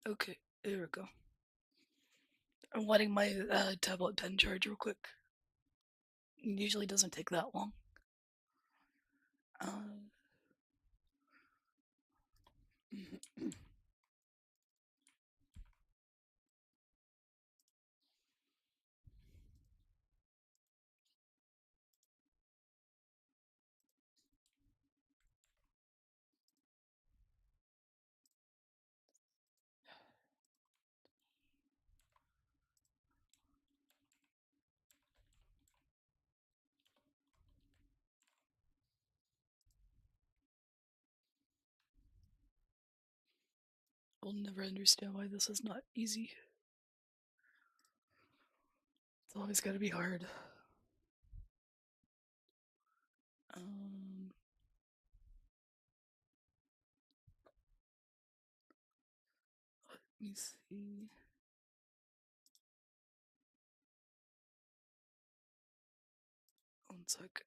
Okay, there we go. I'm letting my tablet pen charge real quick. It usually doesn't take that long. I'll never understand why this is not easy. It's always gotta be hard. Let me see. One sec.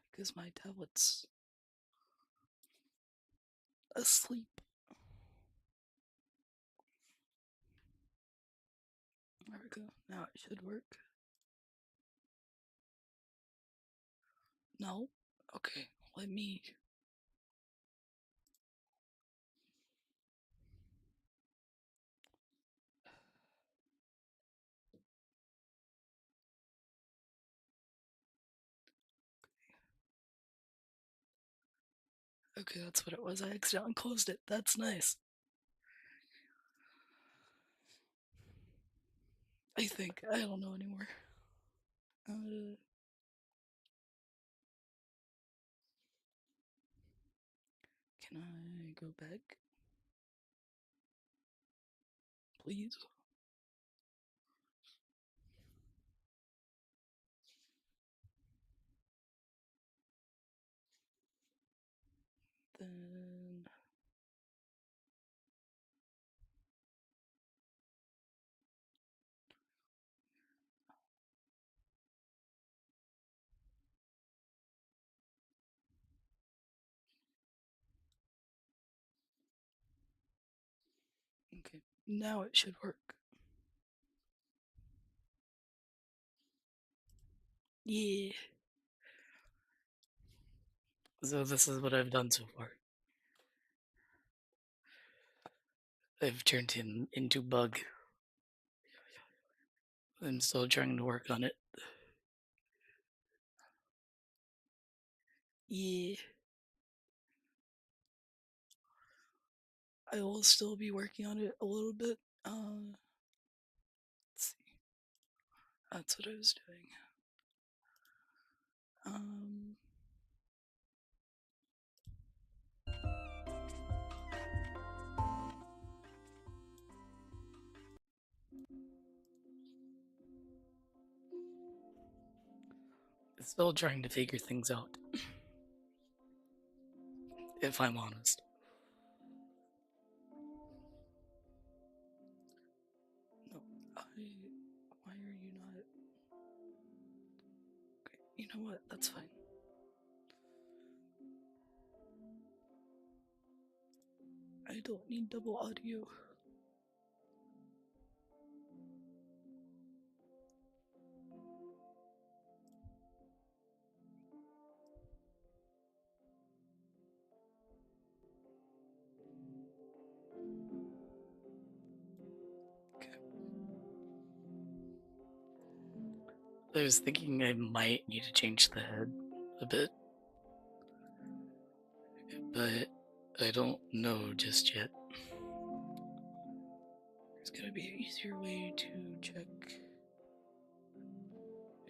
Because my tablet's asleep. There we go. Now it should work. No? Okay, let me. Okay, that's what it was. I accidentally closed it. That's nice. I think. I don't know anymore. Can I go back? Please? Then. Okay, now it should work. Yeah. So this is what I've done so far. I've turned him into bug. I'm still trying to work on it. Yeah. I will still be working on it a little bit. Let's see. That's what I was doing. Still trying to figure things out. If I'm honest. No, why are you not? Okay, you know what? That's fine. I don't need double audio. Okay. I was thinking I might need to change the head a bit, but I don't know just yet. There's gotta be an easier way to check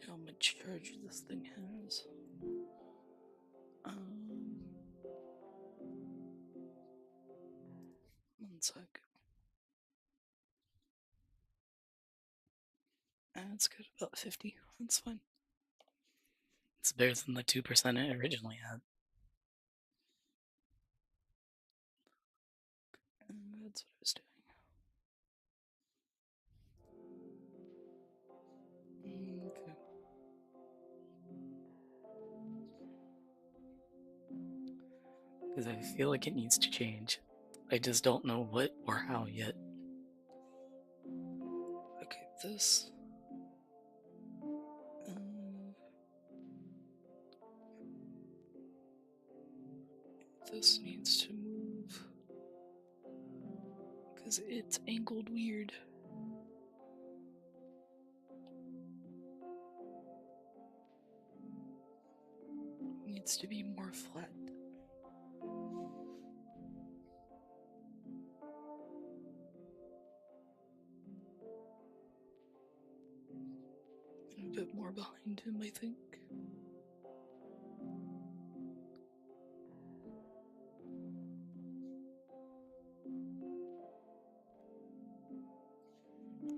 how much charge this thing has. One sec. It's good, about 50. That's fine. It's better than the 2% it originally had. And that's what I was doing. Okay. Because I feel like it needs to change. I just don't know what or how yet. Okay, this. Um, this needs to move because it's angled weird. Needs to be more flat. And a bit more behind him, I think.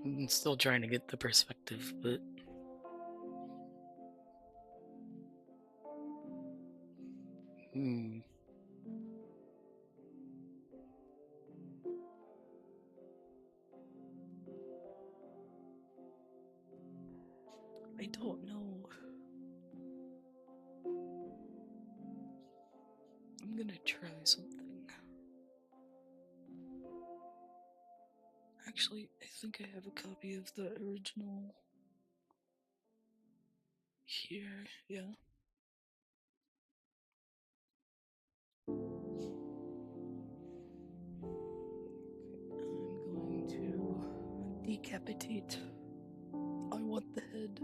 I'm still trying to get the perspective, but hmm. I don't know. I'm gonna try something. Actually, I think I have a copy of the original here. Yeah. I'm going to decapitate. I want the head.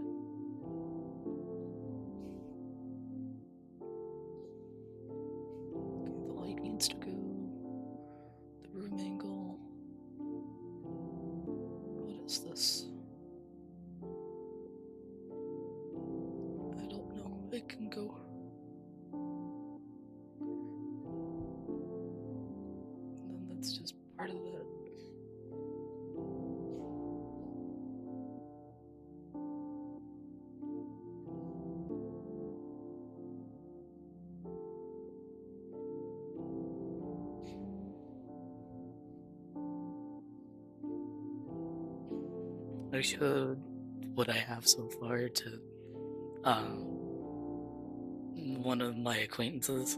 Okay, the light needs to go. The room angle. What is this? I don't know. It can go. And then that's just part of that. I showed what I have so far to one of my acquaintances,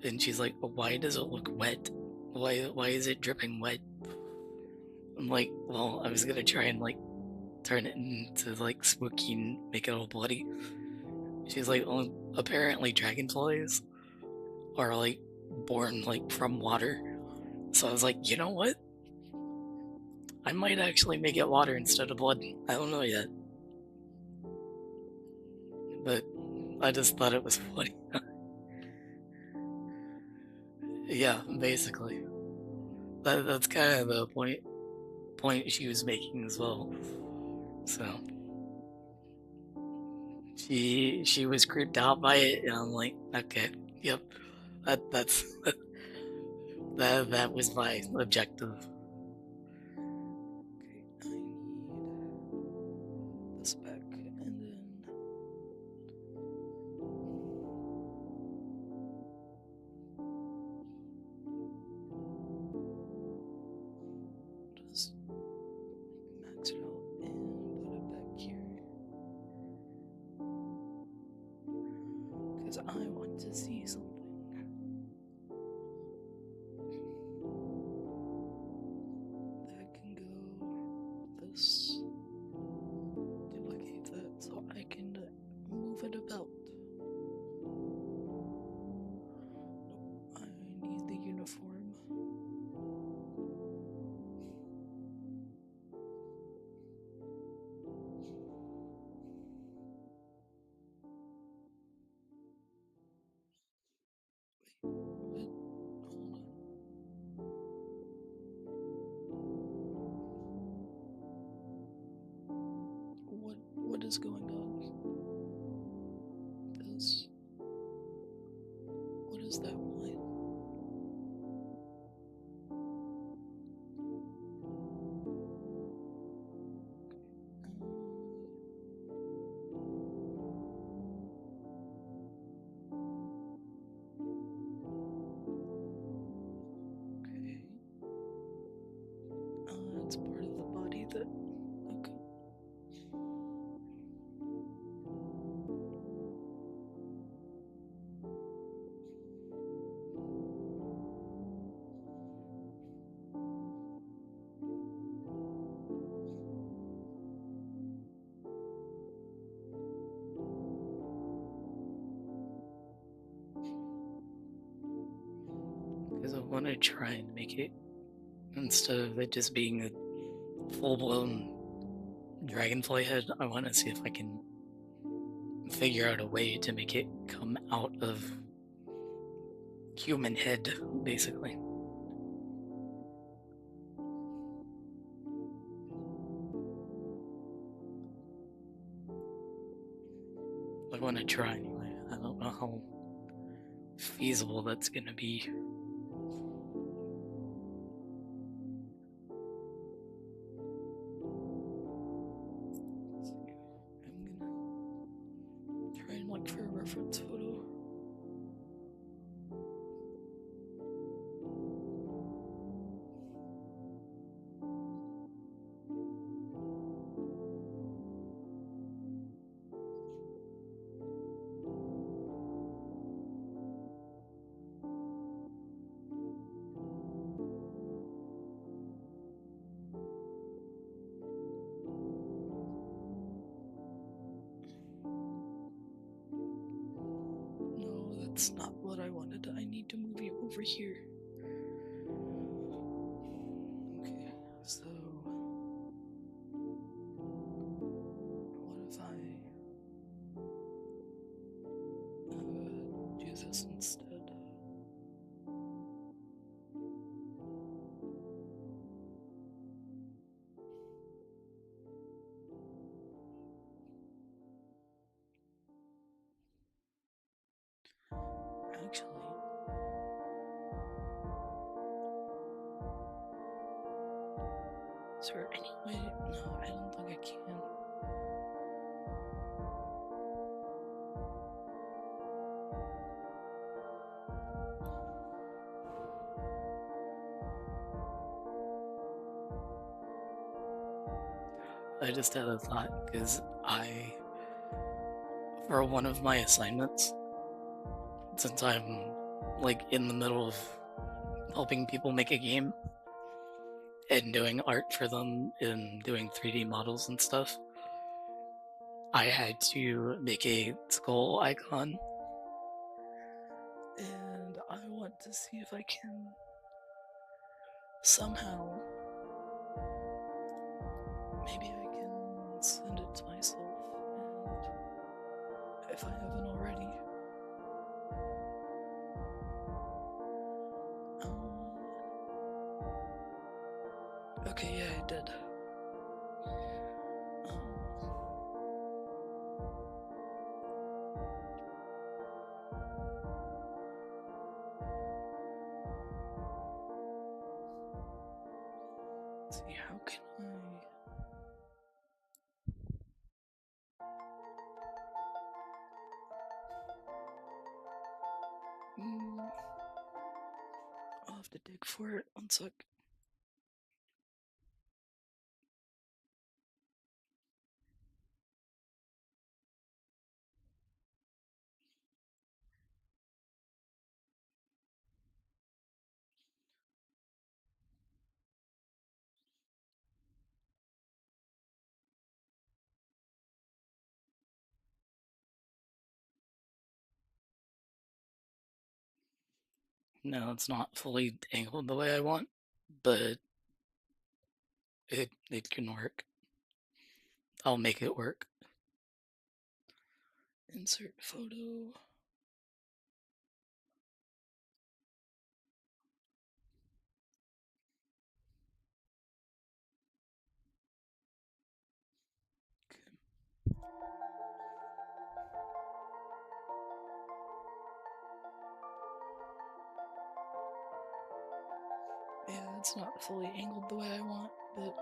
and she's like, "Why does it look wet? Why is it dripping wet?" I'm like, "Well, I was gonna try and like turn it into like spooky and make it all bloody." She's like, "Well, apparently dragonflies are like born like from water." So I was like, "You know what? I might actually make it water instead of blood. I don't know yet, but I just thought it was funny." Yeah, basically. That's kind of the point she was making as well. So she was creeped out by it, and I'm like, okay, yep, that's that was my objective. Okay, I need this back, and then just max it out and put it back here. Because I want to see something. That can go this. Duplicate that so I can move it about. Nope, I need the uniform. Wait, hold on. What is going on? This. What is that line? Okay. It's part of the body that. Okay. want to try and make it, instead of it just being a full-blown dragonfly head, I want to see if I can figure out a way to make it come out of human head, basically. I want to try anyway. I don't know how feasible that's gonna be. Let's see. I'm gonna try and look for a reference photo. No, that's not what I wanted. I need to move you over here. Okay, so what if I do this instead? Actually, is there any way? No, I don't think I can. I just had a thought because for one of my assignments, since I'm like in the middle of helping people make a game and doing art for them and doing 3D models and stuff, I had to make a skull icon. And I want to see if I can somehow, maybe I can send it to myself, and if I haven't already, okay, yeah, I did. Let's see, how can I'll have to dig for it. One sec. No, it's not fully angled the way I want, but it can work. I'll make it work. Insert photo. Yeah, it's not fully angled the way I want, but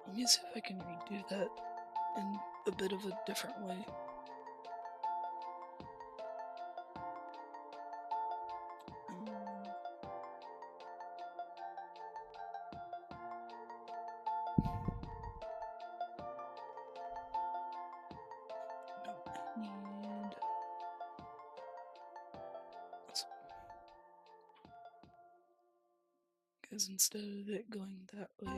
let me see if I can redo that in a bit of a different way. No, I need this one. Because instead of it going that way,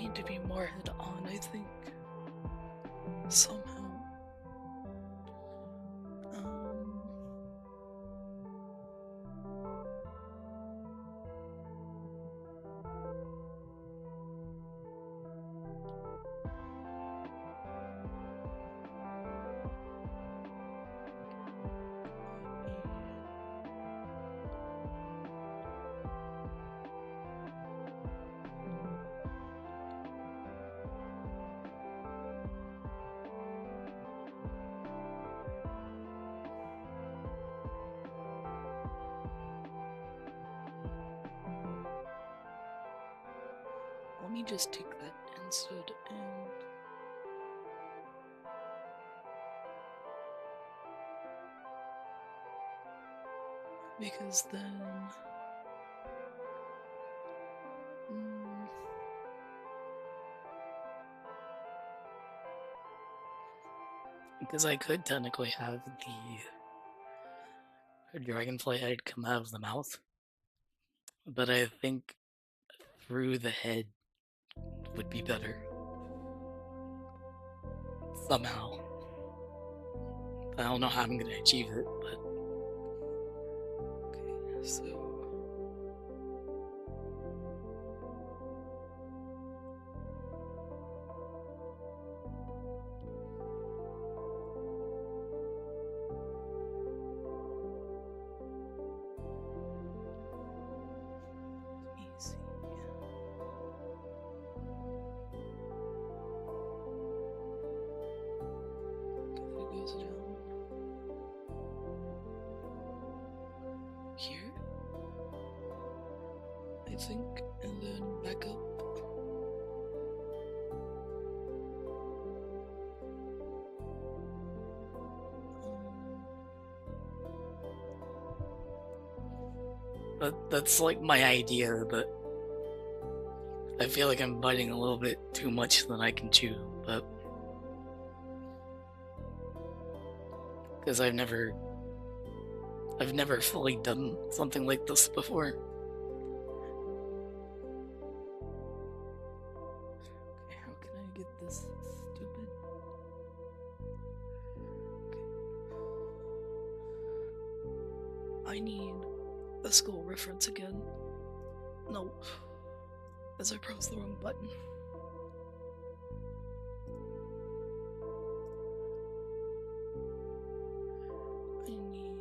need to be more head on, I think. Somehow. Um, Let me just take that instead and because then mm, Because I could technically have the dragonfly head come out of the mouth, but I think through the head would be better. Somehow. I don't know how I'm gonna achieve it, but okay, so let me see. Okay, that goes down here, I think, and then back up. that's like my idea, but I feel like I'm biting a little bit too much than I can chew, but because I've never fully done something like this before. Okay, how can I get this stupid? Okay. I need a school reference again. No. As I pressed the wrong button. I need...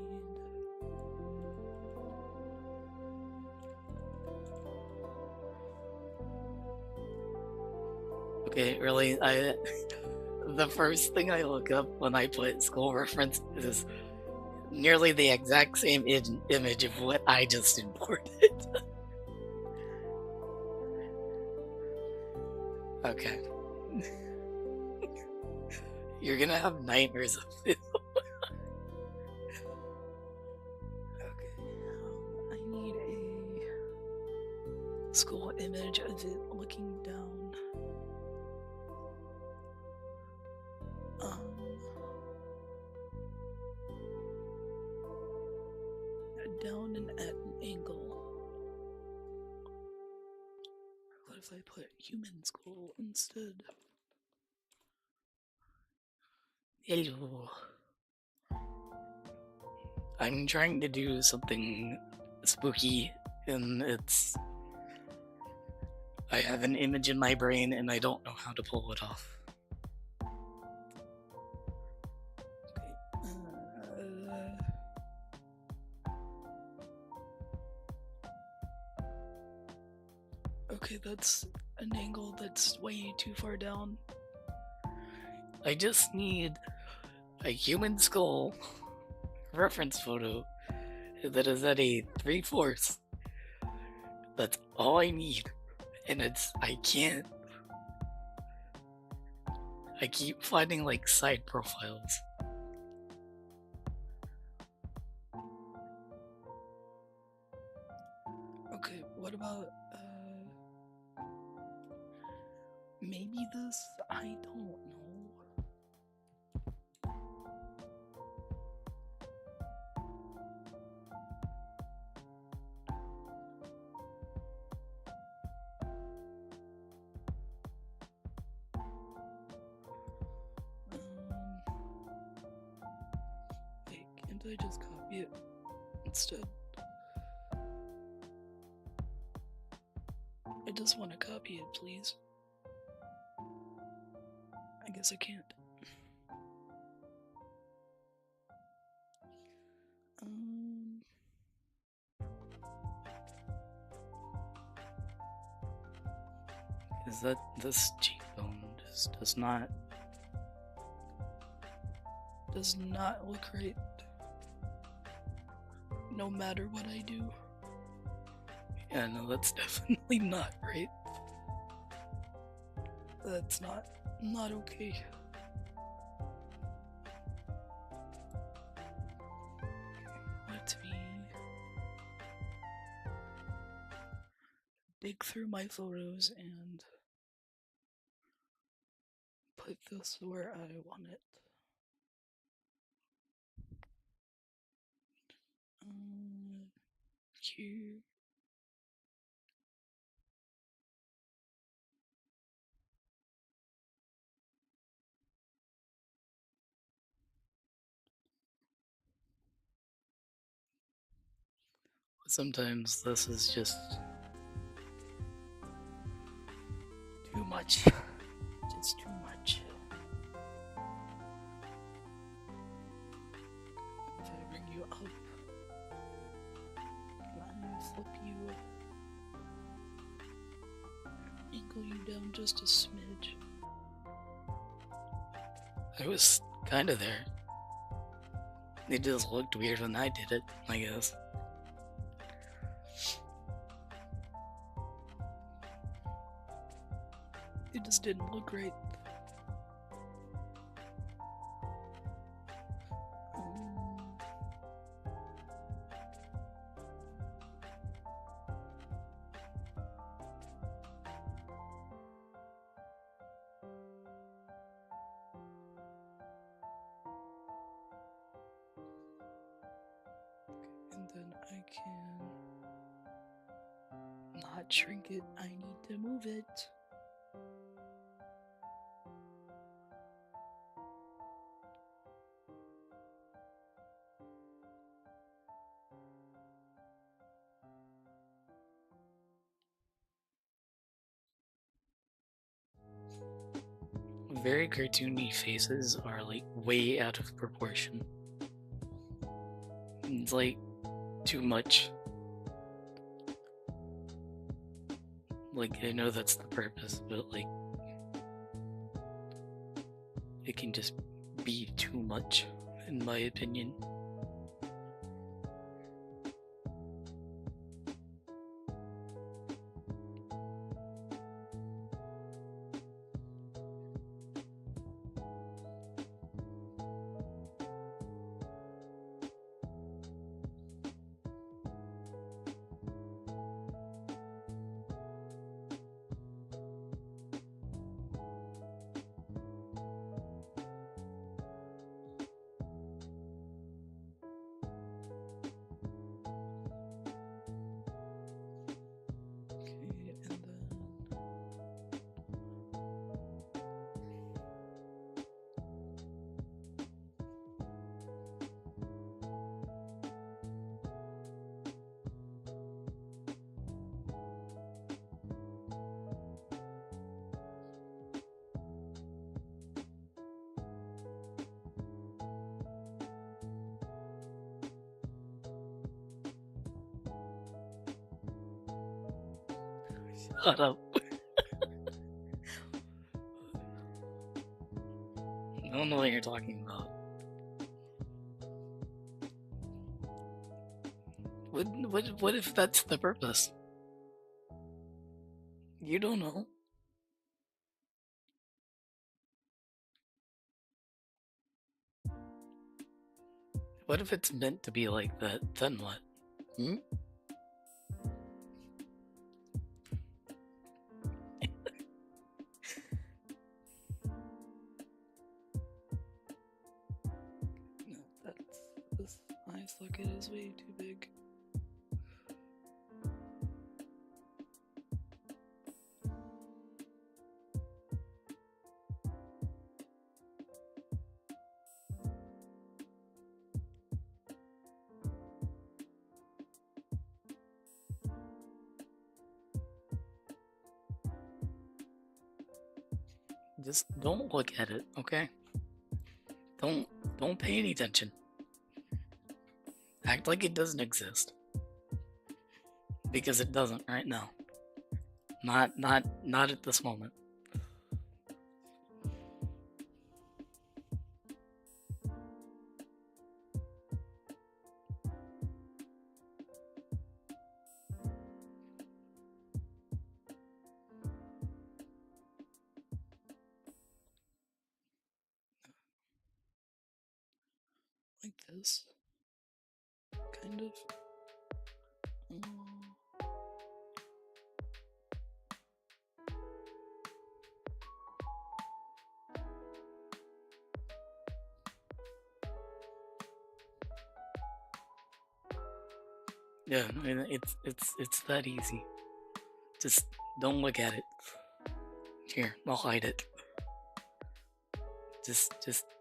Okay, really, the first thing I look up when I put school reference is nearly the exact same image of what I just imported. Okay. You're gonna have nightmares of it. Okay, I need a school image of it looking down. Down and at an angle. What if I put human school instead? Hello. I'm trying to do something spooky, and I have an image in my brain and I don't know how to pull it off. Okay, that's an angle that's way too far down. I just need a human skull reference photo that is at a 3/4. That's all I need. And I keep finding like side profiles. Okay, what about, maybe this? I don't know. can't I just copy it instead? I just want to copy it, please. I guess I can't. Is that this cheekbone just does not look right. No matter what I do. Yeah, no, that's definitely not right. That's not okay. Let me dig through my photos and put this where I want it. Here. Sometimes this is just Too much. Just too much. If I bring you up, can I flip you? Angle you down just a smidge. I was kind of there. It just looked weird when I did it, I guess. It just didn't look right. And then I can not shrink it, I need to move it. Very cartoony faces are like way out of proportion. It's like too much. Like, I know that's the purpose, but like, it can just be too much, in my opinion. Shut up. I don't know what you're talking about. What if that's the purpose? You don't know. What if it's meant to be like that? Then what? Hmm? No, this eye socket is way too big. Just don't look at it, okay? Don't don't pay any attention. Act like it doesn't exist. Because it doesn't right now. Not at this moment. Like this. Kind of. Yeah, I mean, it's that easy. Just don't look at it. Here, I'll hide it. Just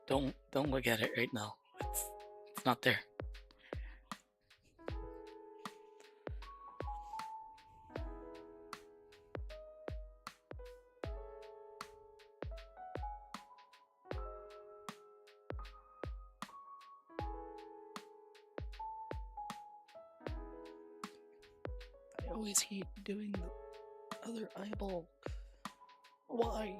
don't look at it right now. It's not there. I always hate doing the other eyeball. Why?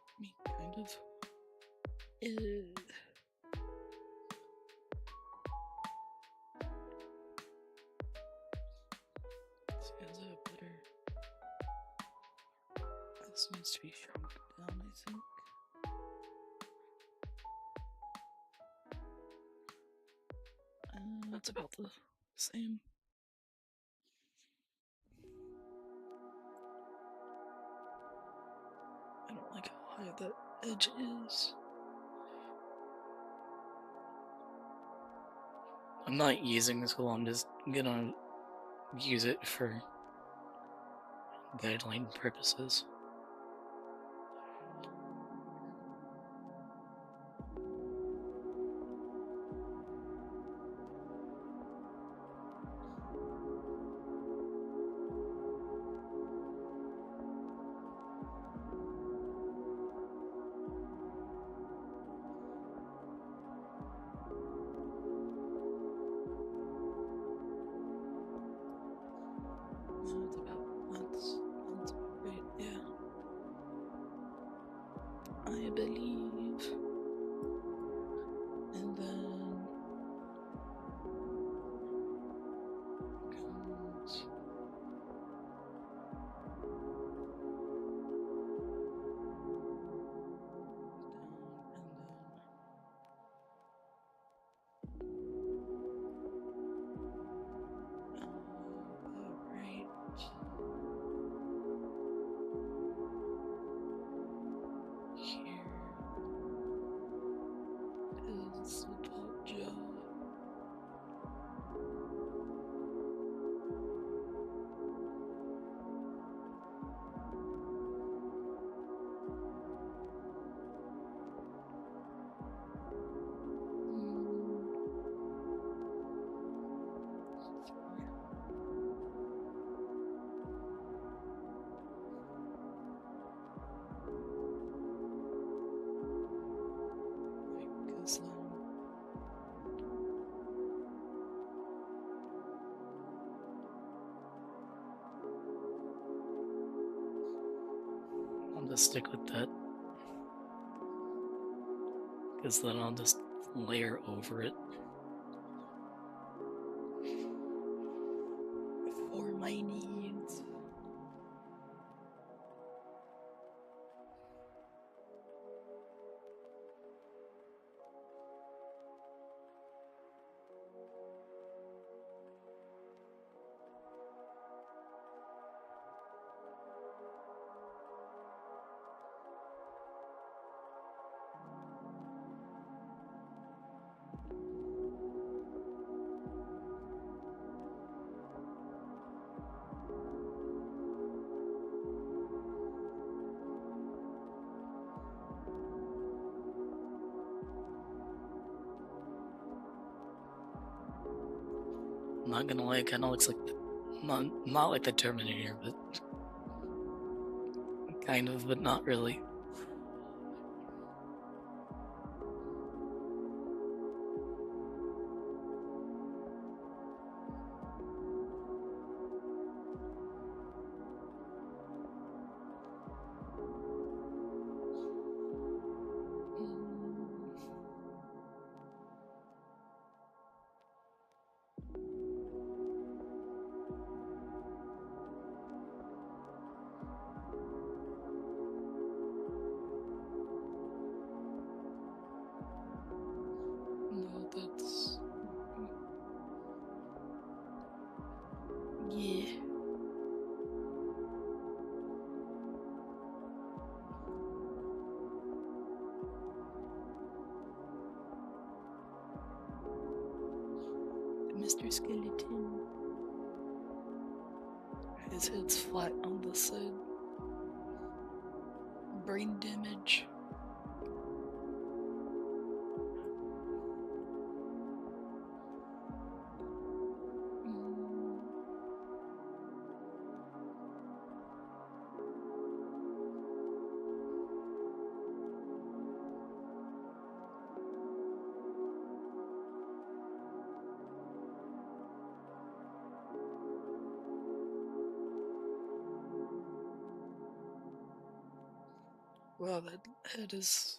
I mean, kind of. Has a better. This needs to be shrunk down, I think. That's about the same. I don't like how high that edge is. I'm not using this tool, I'm just gonna use it for guideline purposes. That's about right, yeah. I believe. And then comes about right. Here is the top jaw. Because I'll just stick with that. Because then I'll just layer over it. for my needs. Not gonna lie, it kinda looks like not like the Terminator, but kind of, but not really. No, that's yeah. Mr. Skeleton. His head's flat on the side. Brain damage. Mm, wow, that head is.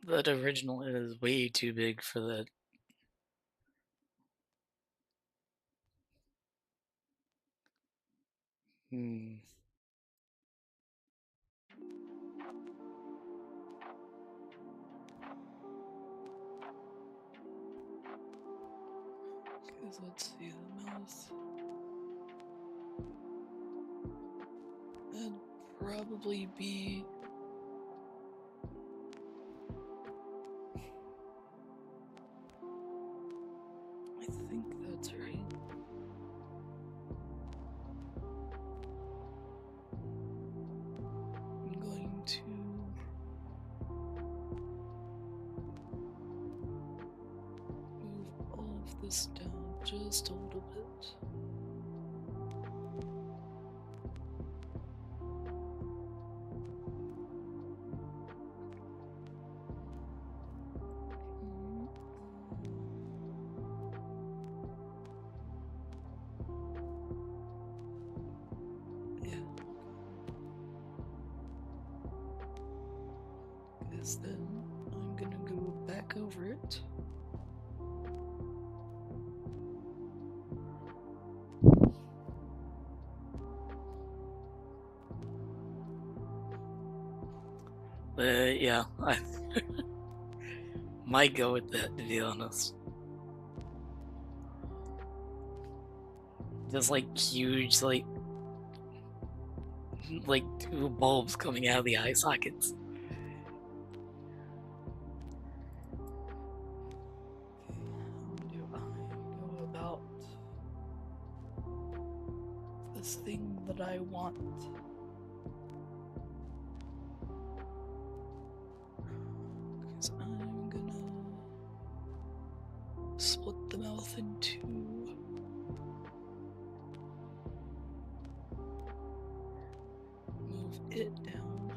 That original is way too big for that. Hmm. Cause let's see the mouth. That'd probably be. I think that's right. I'm going to move all of this down just a little bit. Mm, yeah, because then I'm gonna go back over it. Yeah, I might go with that to be honest. Just like huge, like two bulbs coming out of the eye sockets. Okay, how do I go about this thing that I want? Because I'm gonna split the mouth in two. Move it down.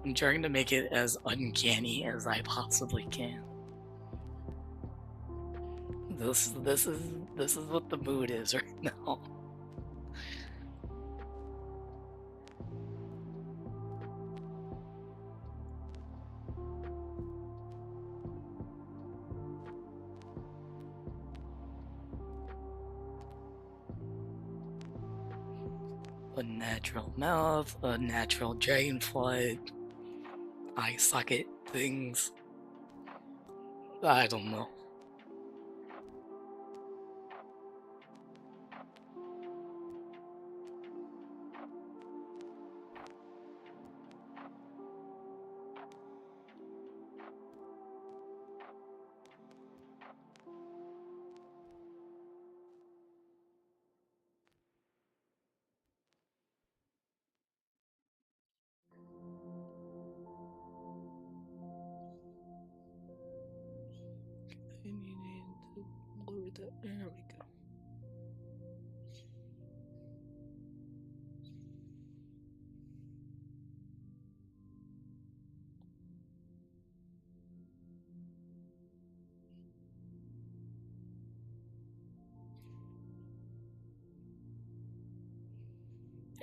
I'm trying to make it as uncanny as I possibly can. This is what the mood is right now. A natural mouth, a natural dragonfly, eye socket things. I don't know.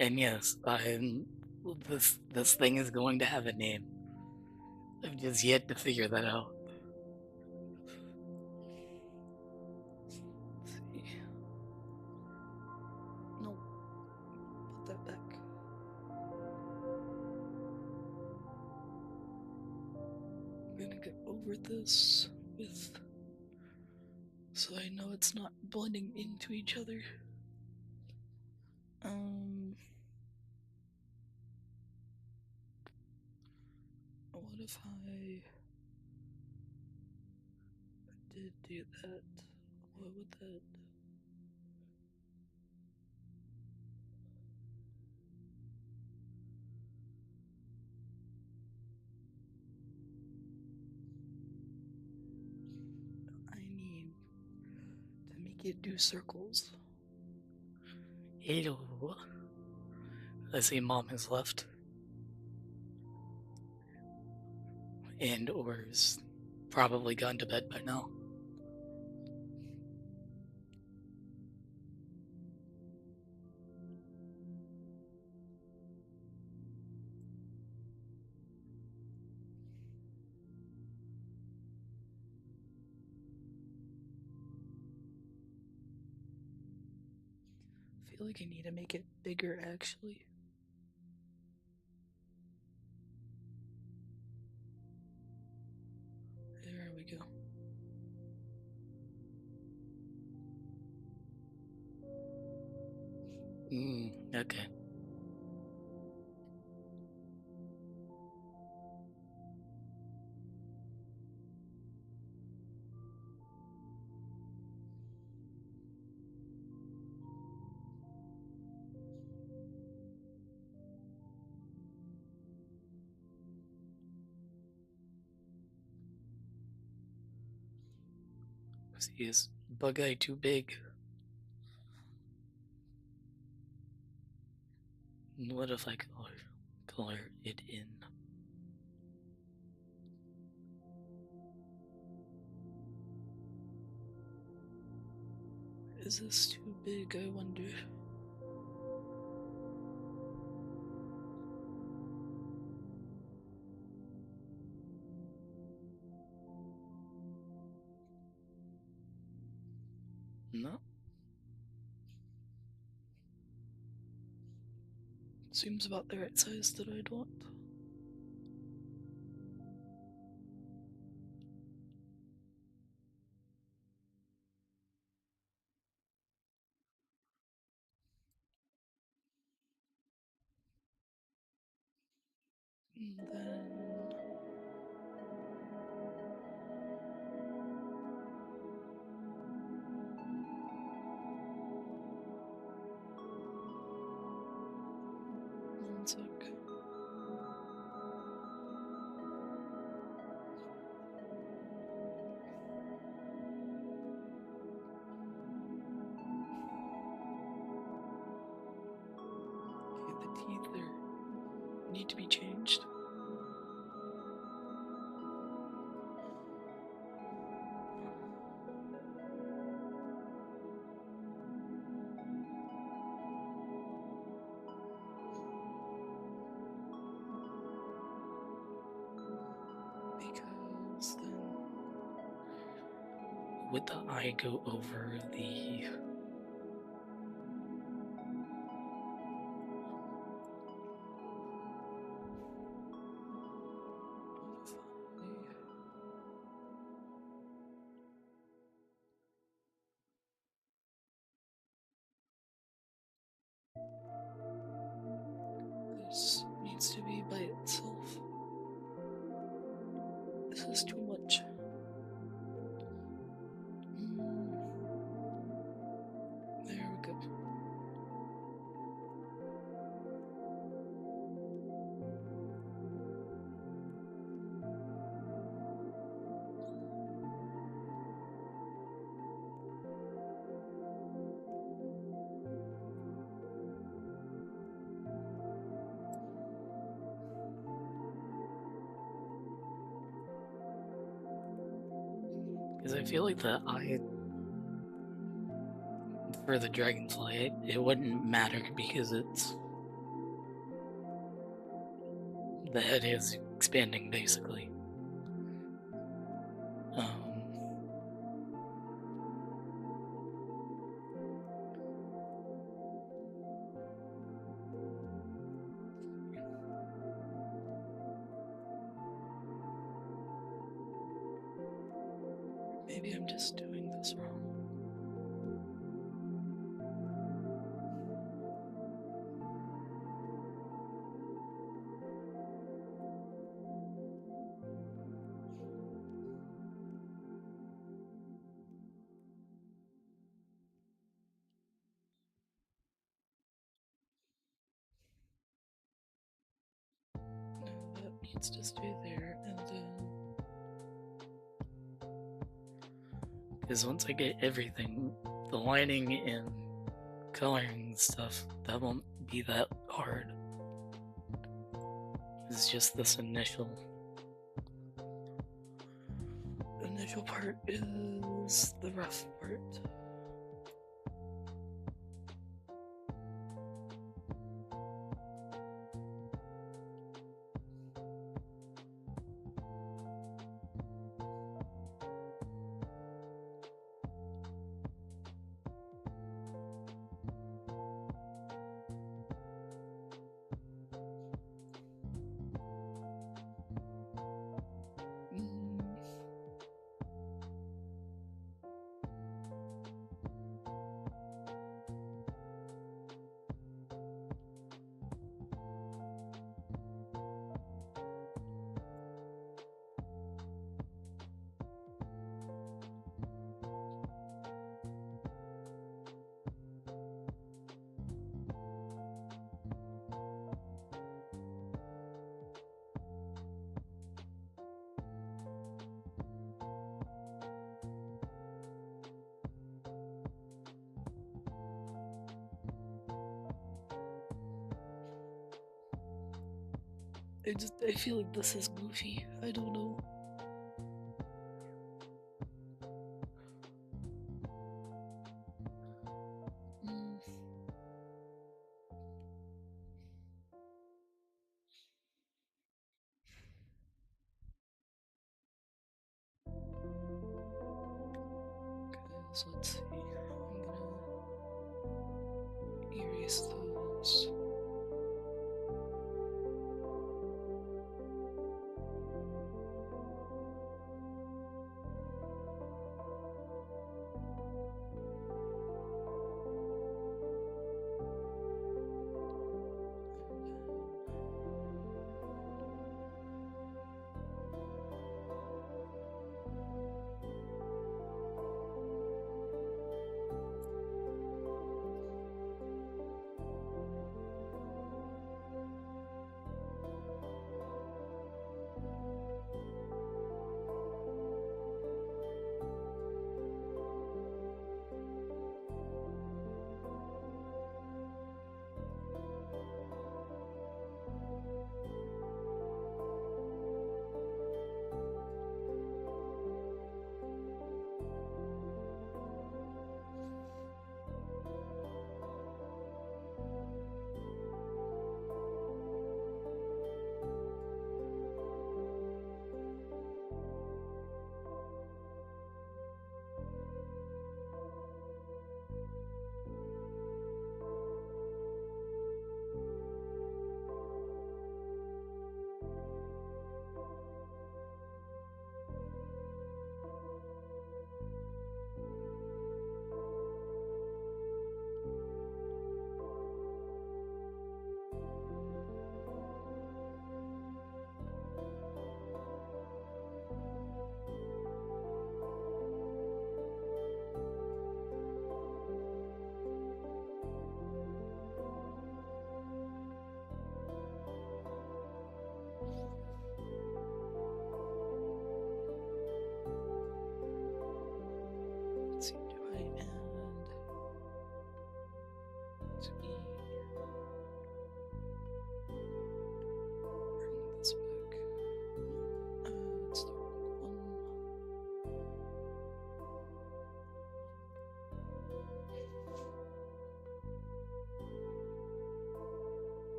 And yes, this thing is going to have a name. I've just yet to figure that out. Let's see. No, put that back. I'm gonna get over this with so I know it's not blending into each other. Um, what if I did do that? What would that? I need to make it do circles. Hello. I see mom has left. And or is probably gone to bed by now. I feel like I need to make it bigger actually. There we go. Okay. See, is bug eye too big? What if I color it in? Is this too big, I wonder? No? Seems about the right size that I'd want. And then one sec. Okay, the teeth there need to be changed. Because then Would the eye go over the... this needs to be by itself. This is too much. There we go. Because I feel like the eye for the dragonfly, it wouldn't matter because it's the head is expanding basically. Um, Maybe I'm just doing this wrong. No, that needs to stay there, and then because once I get everything, the lining and coloring stuff, that won't be that hard. It's just this initial part is the rough part. Mm, I feel like this is goofy. I don't know. Mm, okay, so let's see. I'm gonna erase those.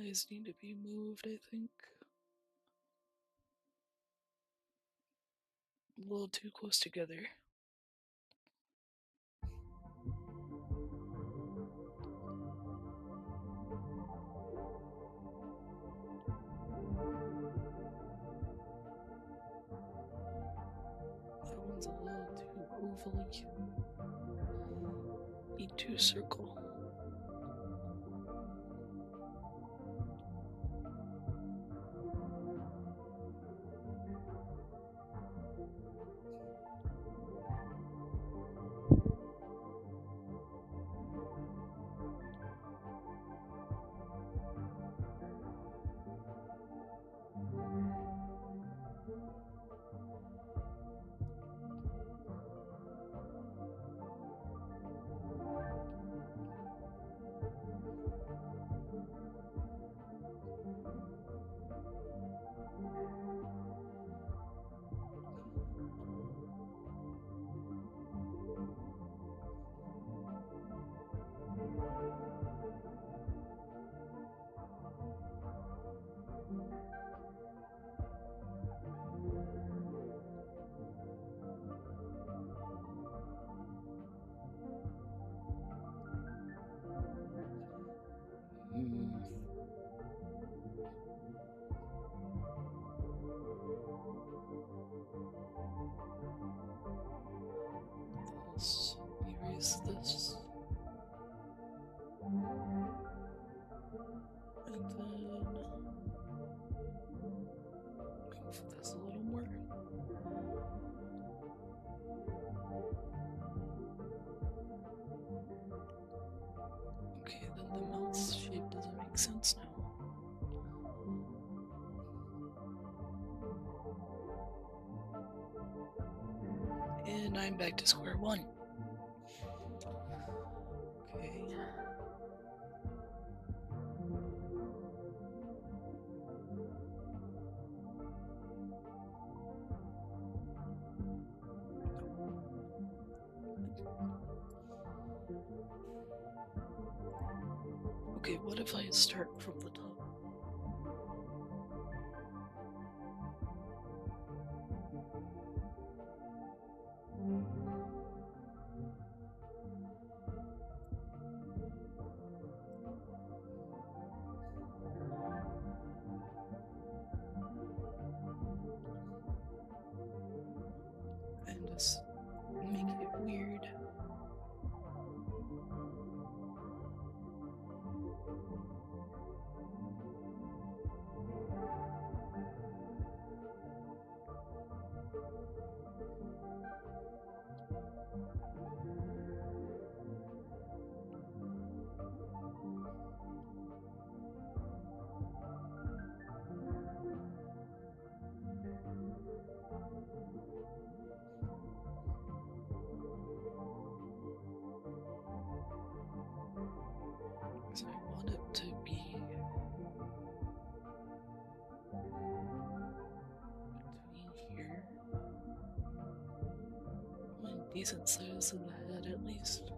eyes need to be moved, I think. A little too close together. That one's a little too ovally. Need to circle. Let's erase this. And then move this a little more. Okay, then the mouth shape doesn't make sense now. And I'm back to square one. Okay. Okay, what if I start from the top? And just make it weird. So I want it to be between here. A decent size of the head at least.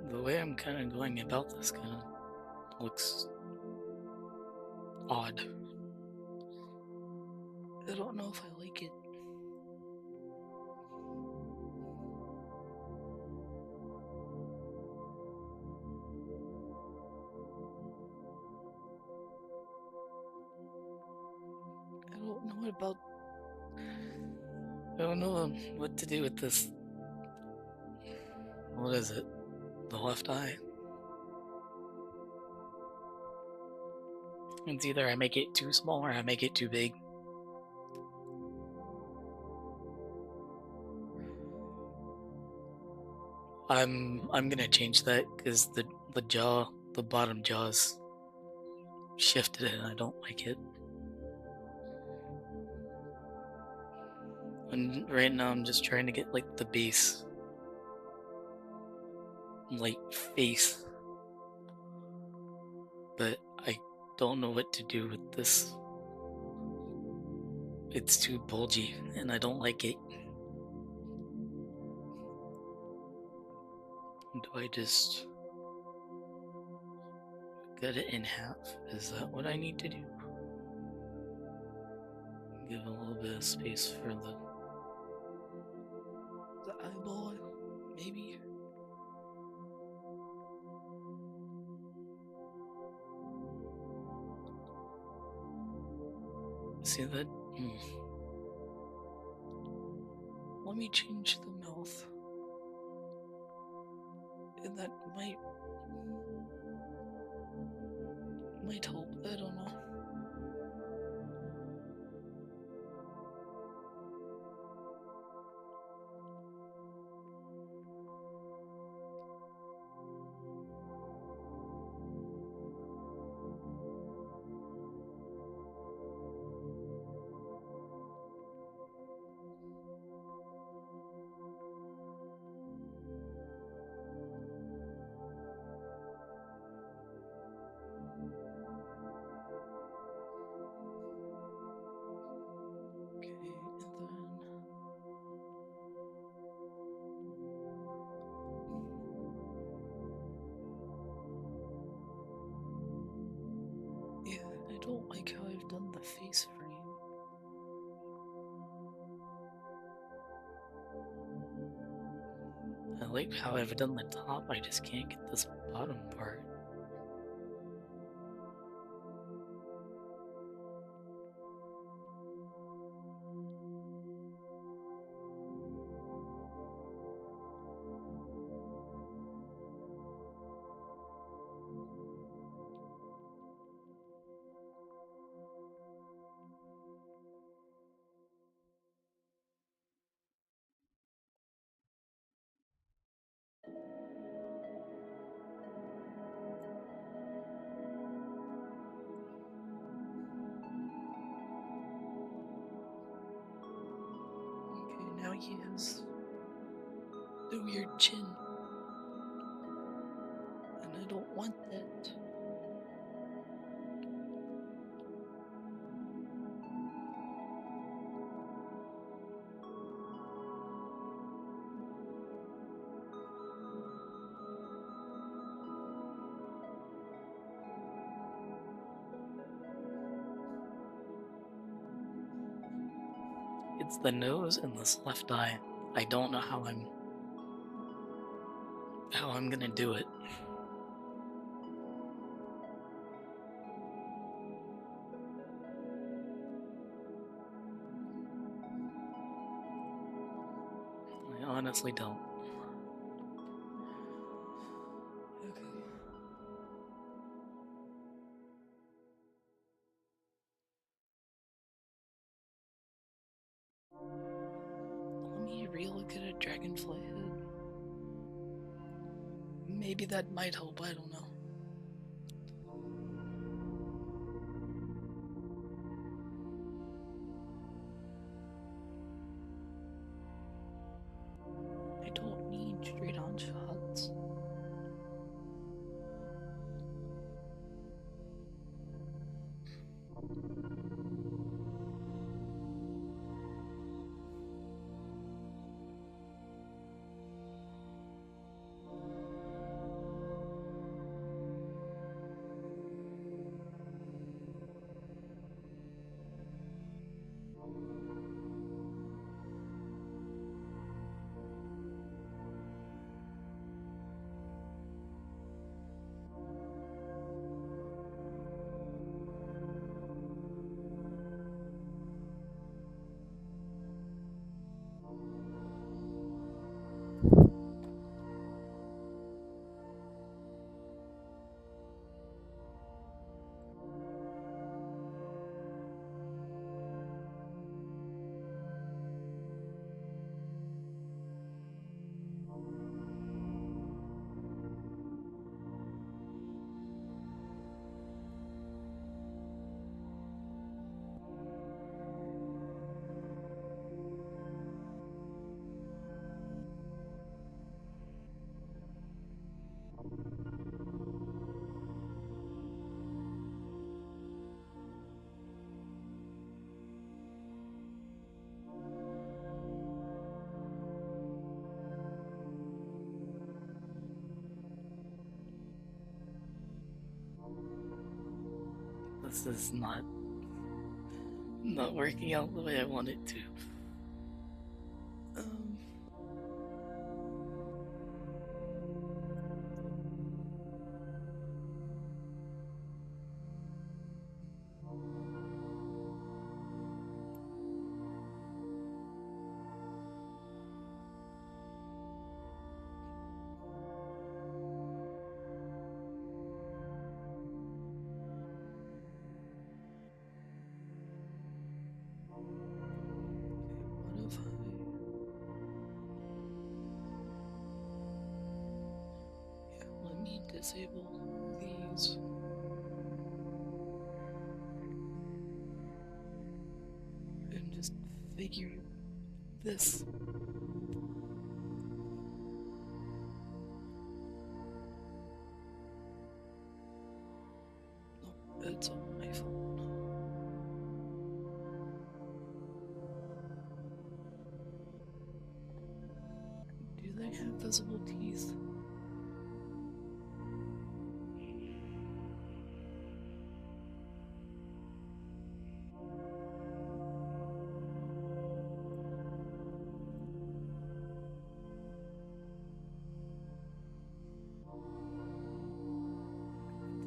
The way I'm kind of going about this kind of looks odd. I don't know if I like it. I don't know about. I don't know what to do with this. What is it? The left eye? It's either I make it too small or I make it too big. I'm gonna change that because the bottom jaw's shifted and I don't like it. And right now I'm just trying to get like the base, like face, but I don't know what to do with this. It's too bulgy and I don't like it. Do I just cut it in half? Is that what I need to do? Give a little bit of space for The eyeball, maybe. see that? Let me change the mouth. And that might help. I don't know. Okay, and then yeah, I don't like how I've done the face frame. I like how I've done the top, I just can't get this bottom part. Okay, now he has the weird chin. And I don't want that. It's the nose and this left eye. I don't know how I'm gonna do it. I honestly don't. Okay. Let me relook at a dragonfly head. Maybe that might help, I don't know. I don't need straight on shots. This is not working out the way I want it to. Um, what if let me disable these. And just figure this. Oh, it's on my phone. Do they have visible teeth?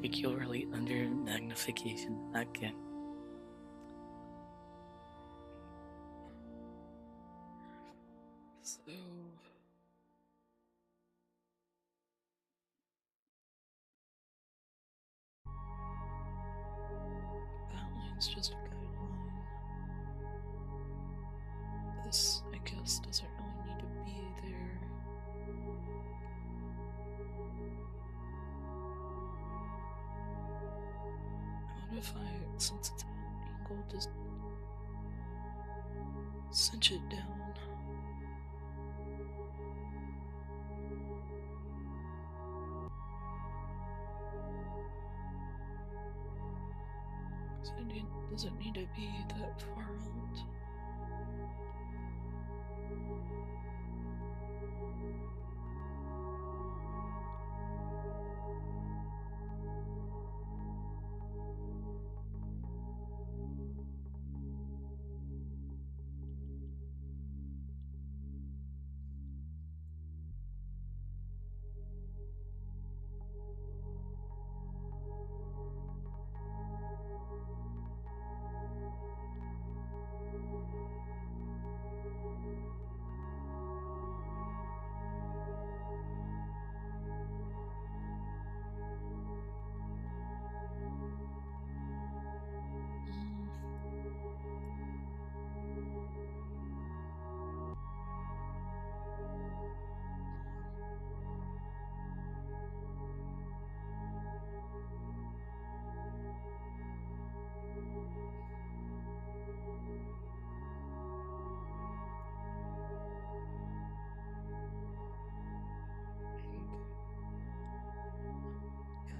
Particularly under magnification again. So outline's just a guideline. This, I guess, doesn't really need to be there. What if I, since it's at an angle, just cinch it down? Doesn't need to be that far out.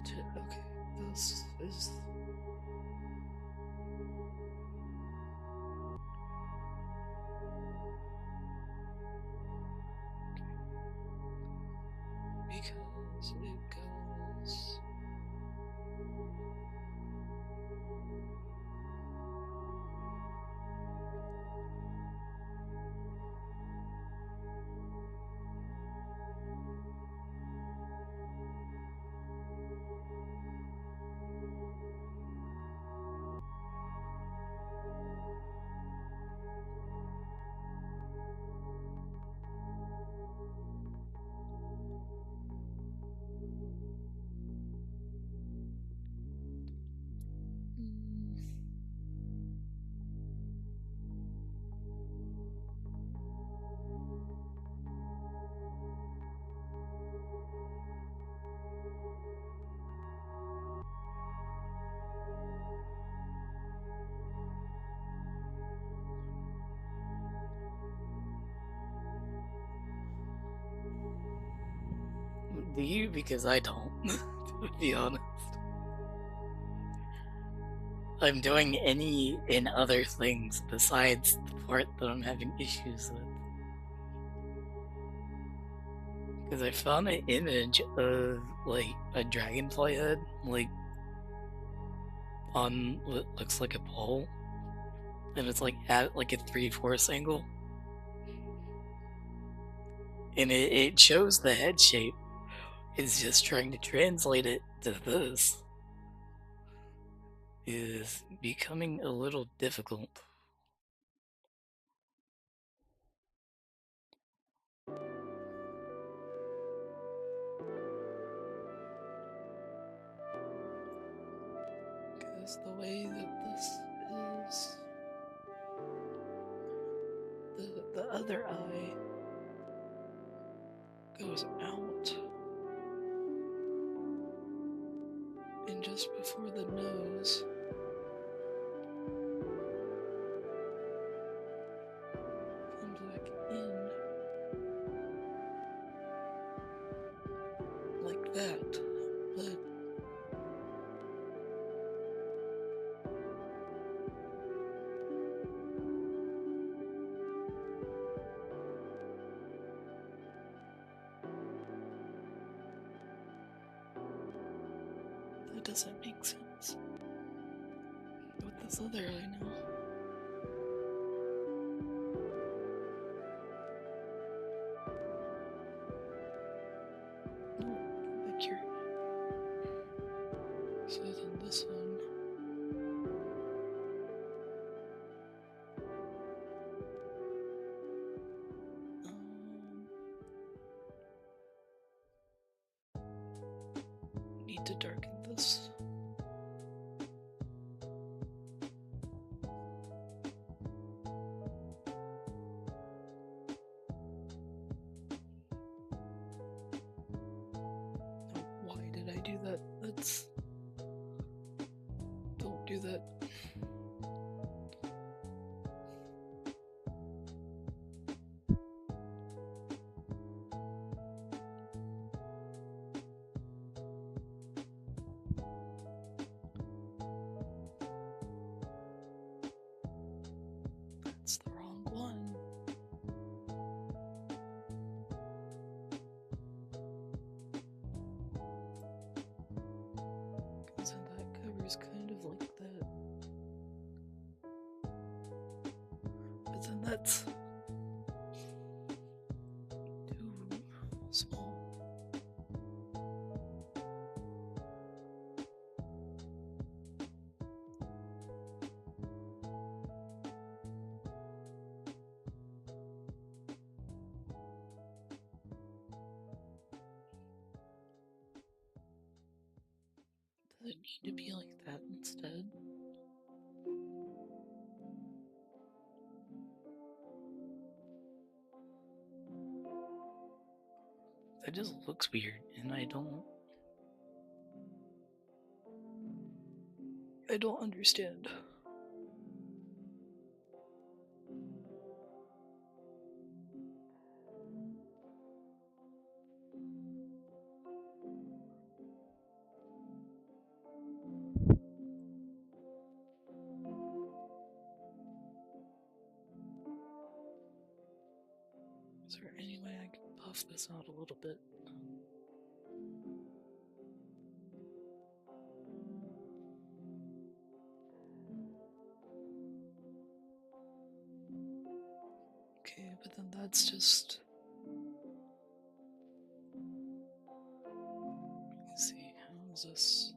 Gotcha. Okay, this is. Because it goes. Do you? Because I don't, to be honest. I'm doing any and other things besides the part that I'm having issues with. Because I found an image of, like, a dragonfly head, like, on what looks like a pole, and it's like at like a 3/4 angle, and it shows the head shape. It's just trying to translate it to this is becoming a little difficult. Because the way that this is, the other eye goes out, and just before the nose comes back in like that. But that doesn't make sense with this other eye now. Oh, back here. So then this one. Need to darken this. Oh, why did I do that? Don't do that. That's the wrong one. Because that covers kind of like that. But then that's too small. Does it need to be like that instead? That just looks weird, and I don't understand. Is there any way I can puff this out a little bit? Okay, but then that's just. Let me see, how is this?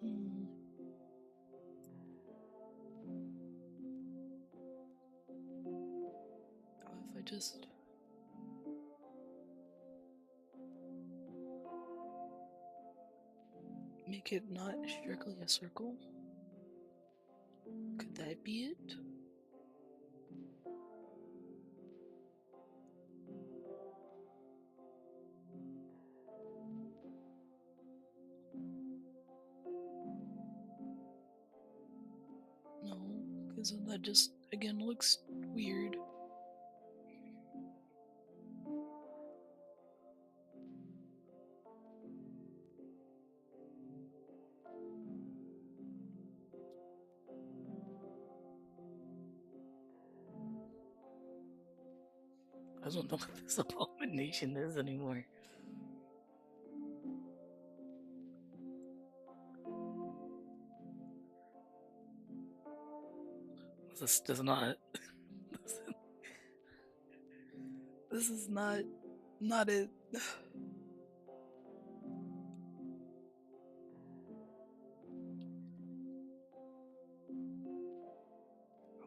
Hmm. If I just. Make it not strictly a circle? Could that be it? No, because then that just, again, looks weird. I don't know what this abomination is anymore. This does not. This is not it.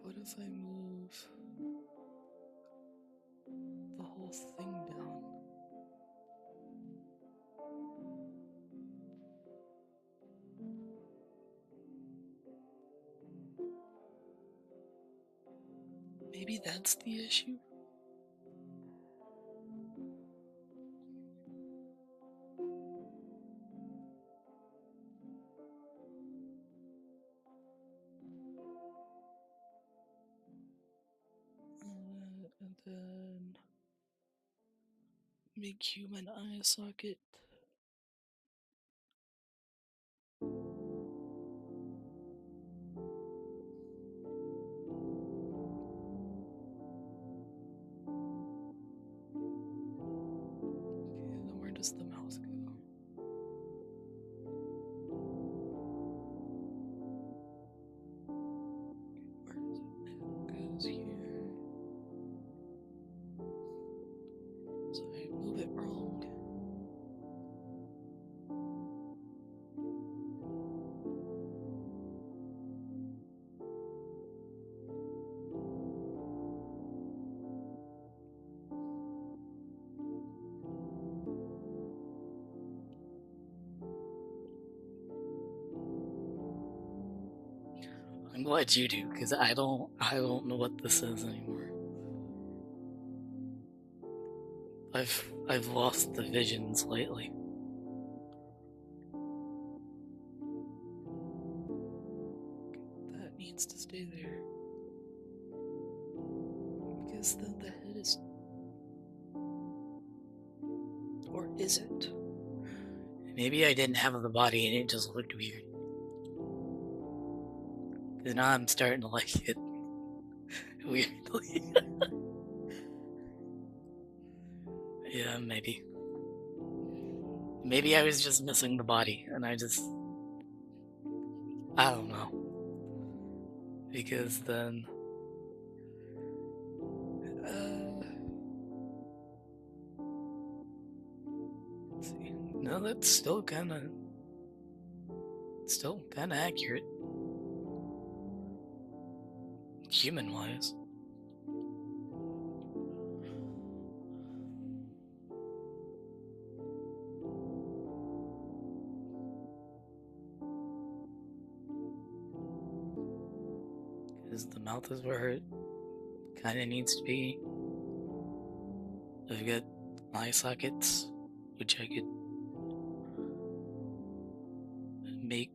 What if I move the whole thing down? Maybe that's the issue? And then make human eye socket. Okay, then where does the mouth go? Where is it? It goes here. So I move it wrong. I'm glad you do, because I don't know what this is anymore. I've lost the visions lately. That needs to stay there. Because then the head is. Or is it? Maybe I didn't have the body and it just looked weird. Cause now I'm starting to like it weirdly. Yeah, maybe. Maybe I was just missing the body and I don't know. Because then Let's see. no, that's still kinda accurate. Human wise. Because the mouth is where it kinda needs to be. I've got eye sockets, which I could make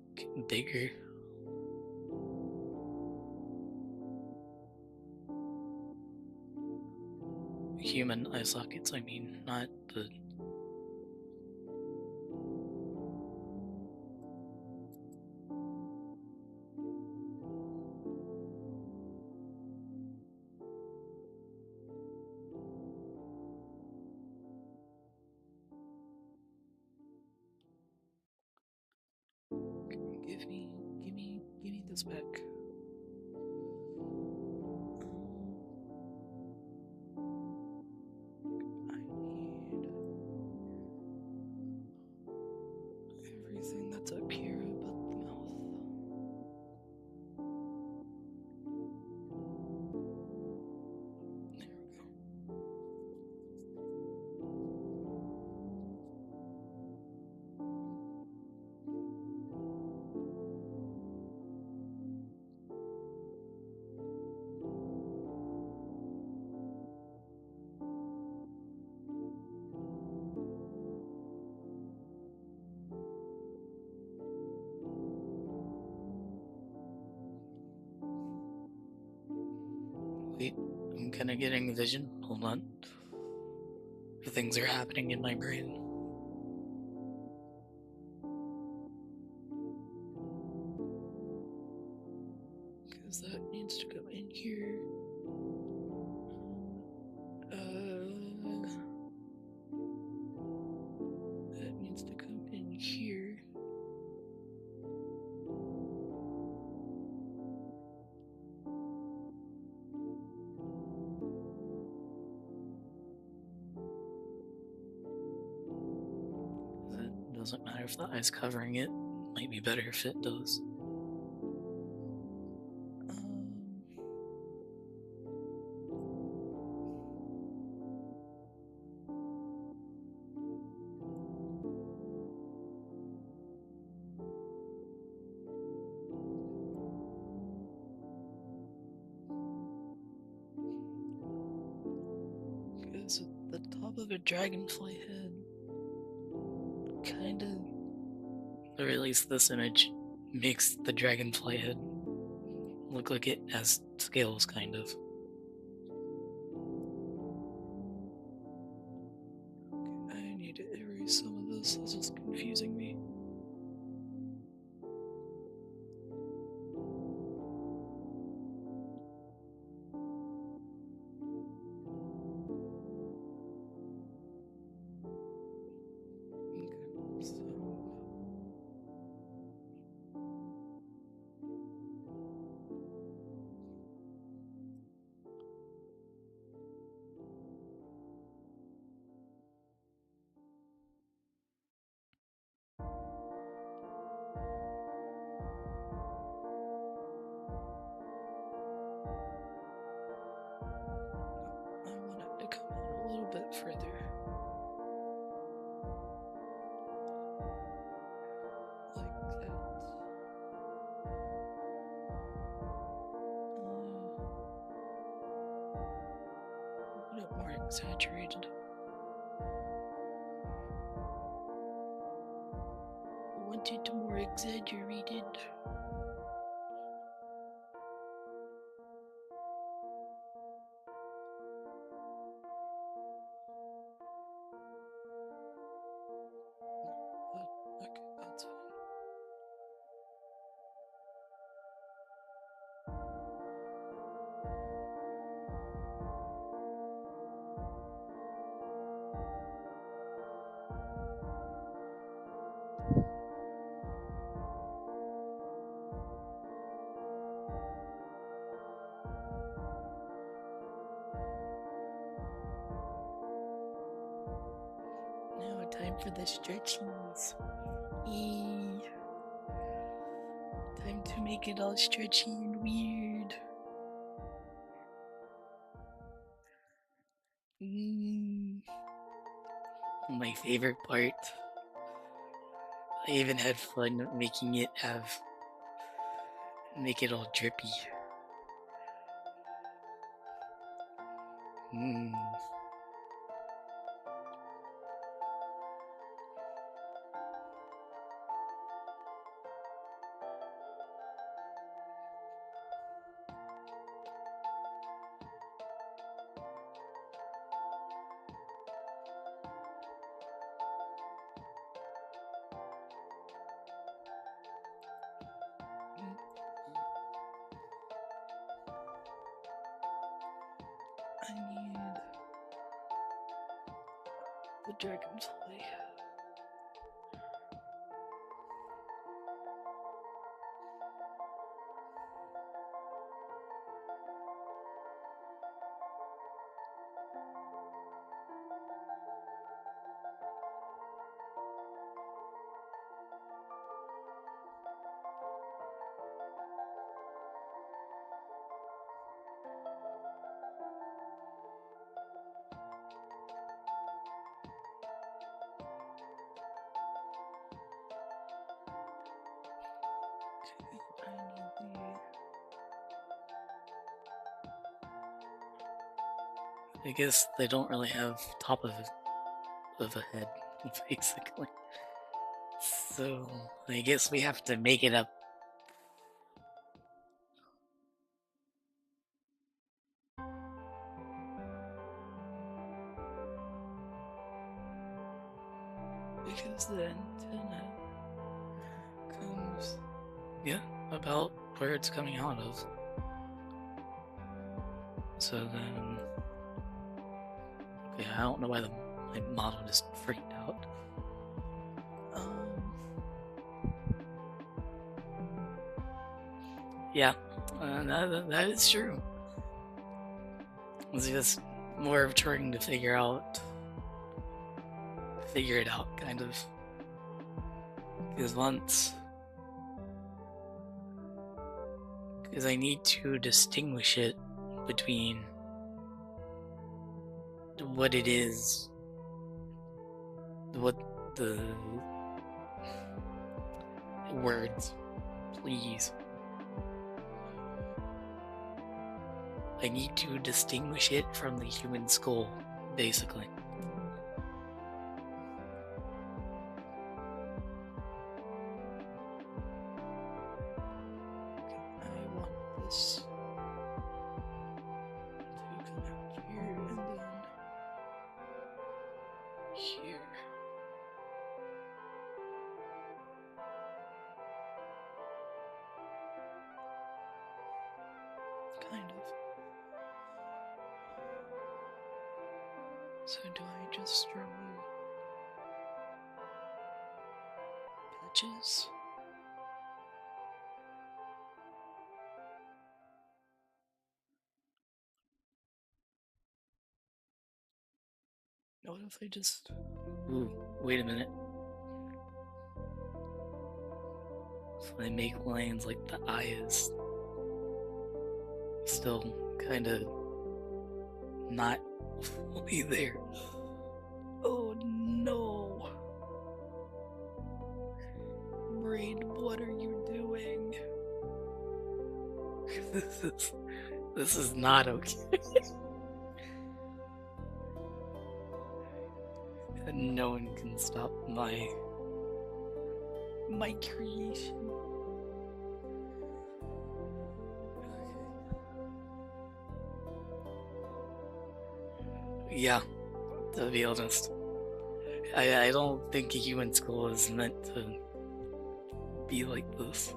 bigger. Human eye sockets, I mean, not the. Give me this back. I need everything that's up here but the mouth. There we go. Wait, I'm kinda getting a vision. Hold on. Things are happening in my brain. Because that needs to go in here. doesn't matter if the eye's covering it. Might be better if it does. Um, Because the top of a dragonfly head kind of. Or at least this image makes the dragonfly head look like it has scales, kind of. I need to erase some of this. This is confusing me. Okay, so. I want it to come out a little bit further. Like that. A bit more exaggerated. I want it more exaggerated. But, okay, that's fine. Now time for the stretchies. Eee. Time to make it all stretchy and weird. My favorite part. I even had fun making it make it all drippy. Mm. I need the dragonfly. Okay, I need I guess they don't really have top of a head, basically. So I guess we have to make it up. because the antenna comes. Yeah, about where it's coming out of. So then, yeah, I don't know why my model just freaked out. Yeah, that is true. It's just more of trying to figure it out, kind of. Because once, because I need to distinguish it between what it is, what the words, please. I need to distinguish it from the human skull, basically. I want this to come out here and then here. Kind of. So do I just draw patches? What if I just... Ooh, wait a minute. If I make lines like the eye is still kind of not fully there. Oh no! Braid, what are you doing? This is not okay. And no one can stop my creation. Yeah, to be honest. I don't think a human skull is meant to be like this.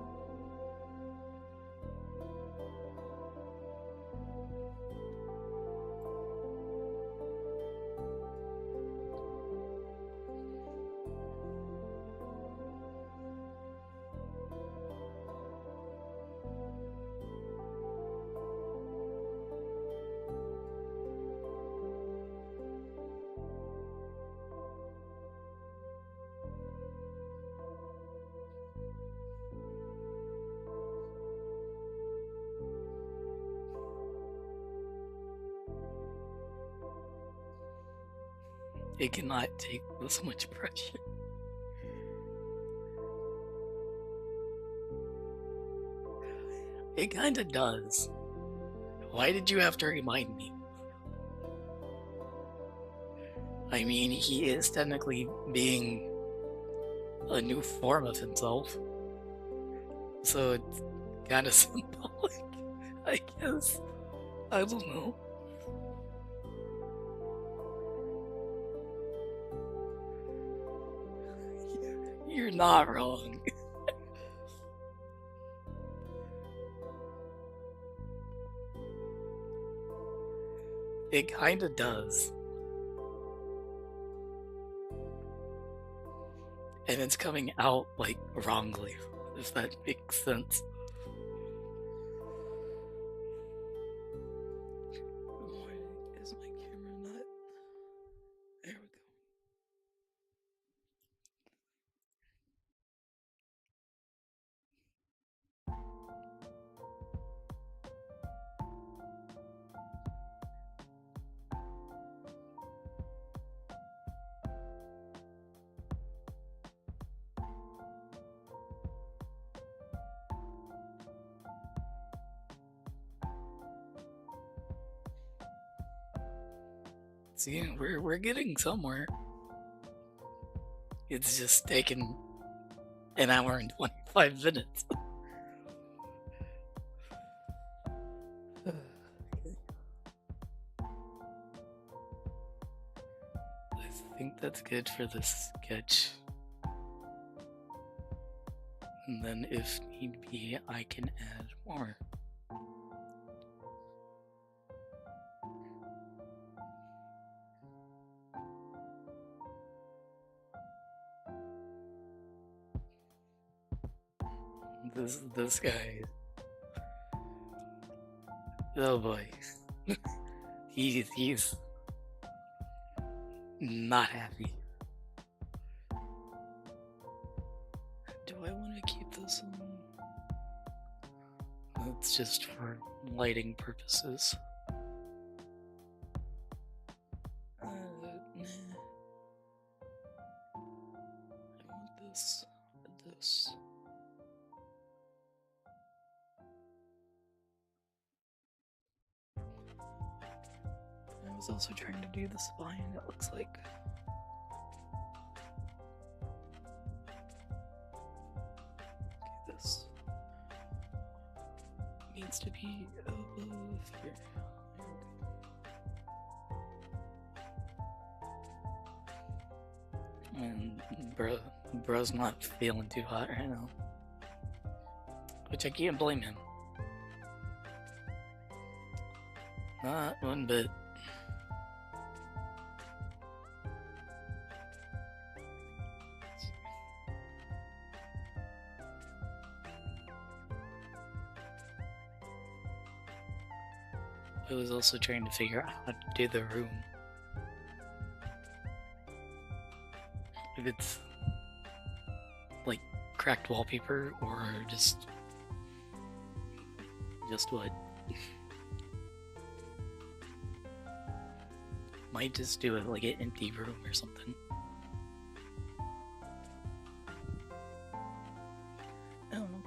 It cannot take this much pressure. It kinda does. Why did you have to remind me? I mean, he is technically being a new form of himself. So it's kinda symbolic, I guess. I don't know. You're not wrong. It kinda does. And it's coming out, like, wrongly, if that makes sense. Why is my camera not... There we go. See, we're getting somewhere. It's just taken an hour and 25 minutes. I think that's good for this sketch. And then if need be, I can add more. This guy. Oh boy. He's not happy. Do I want to keep this on? It's just for lighting purposes. Nah. I want this. This. I was also trying to do the spine, it looks like. Okay, this needs to be above here. And bro's not feeling too hot right now. Which I can't blame him. Not one bit. I was also trying to figure out how to do the room. If it's like cracked wallpaper or just what. Might just do it like an empty room or something. I don't know.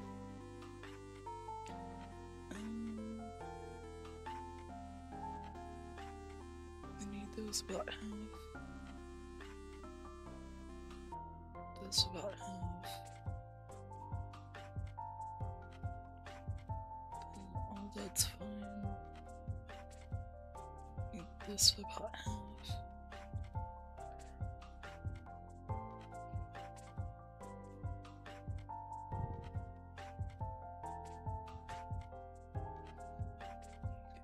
I need those about half. This about half. All that's fine. Need this about half.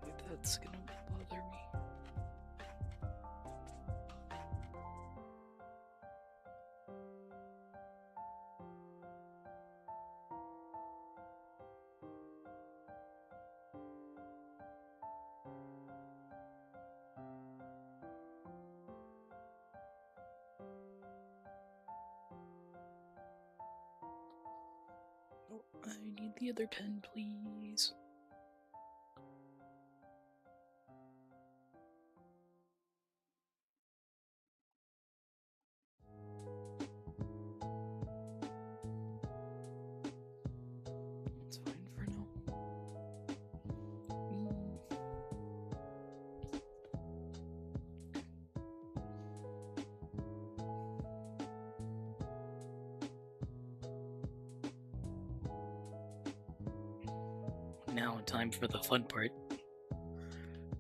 Okay, that's gonna bother me. Oh, I need the other pen, please. It's fine for now. Now, time for the fun part.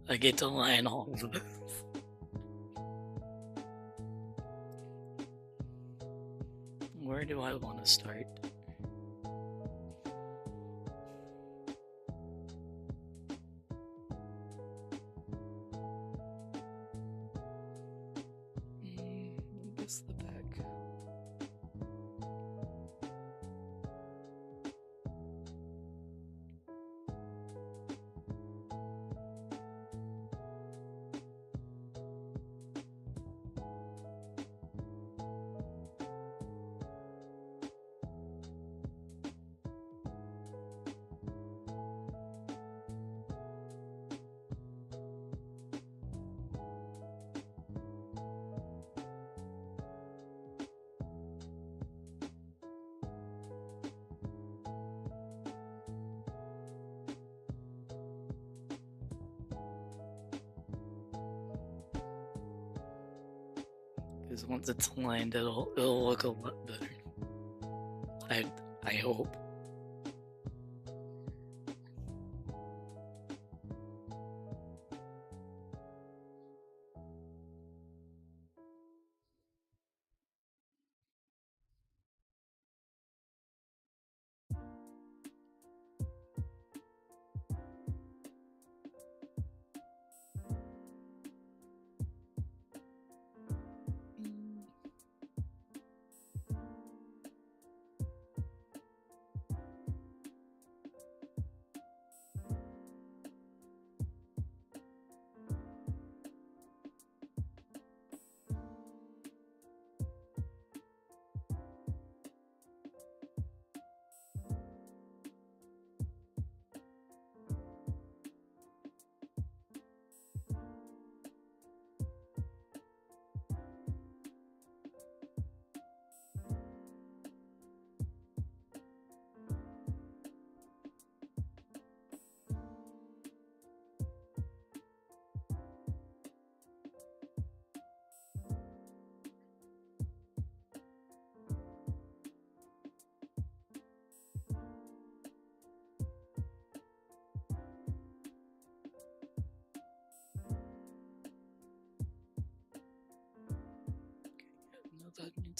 I get to line all of this. Where do I want to start? I guess the back. Because once it's aligned, it'll look a lot better. I hope.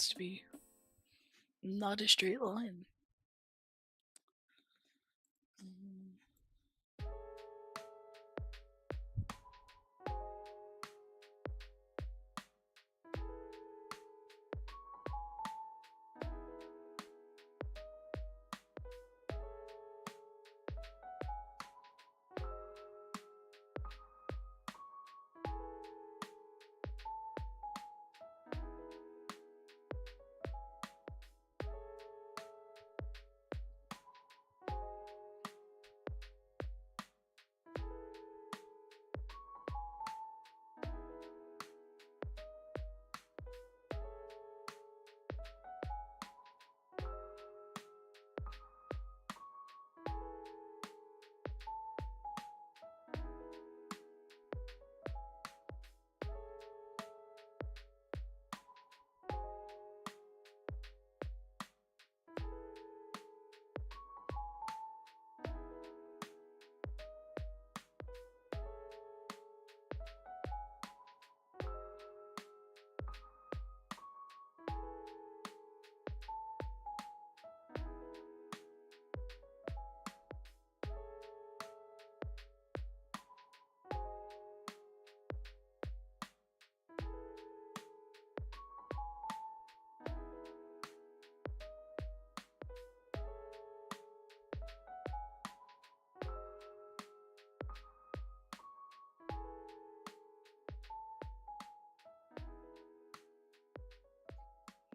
needs to be not a straight line. Mm.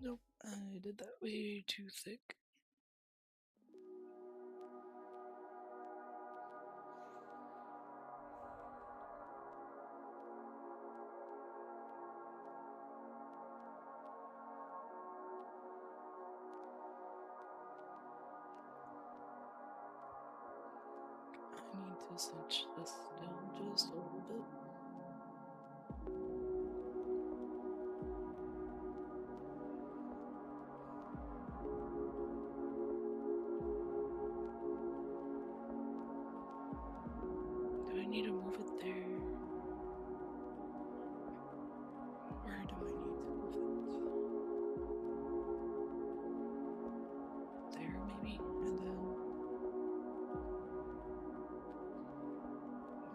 Nope, I did that way too thick. I need to cinch this down just a little bit. Do I need to move it there? Or do I need to move it there maybe? And then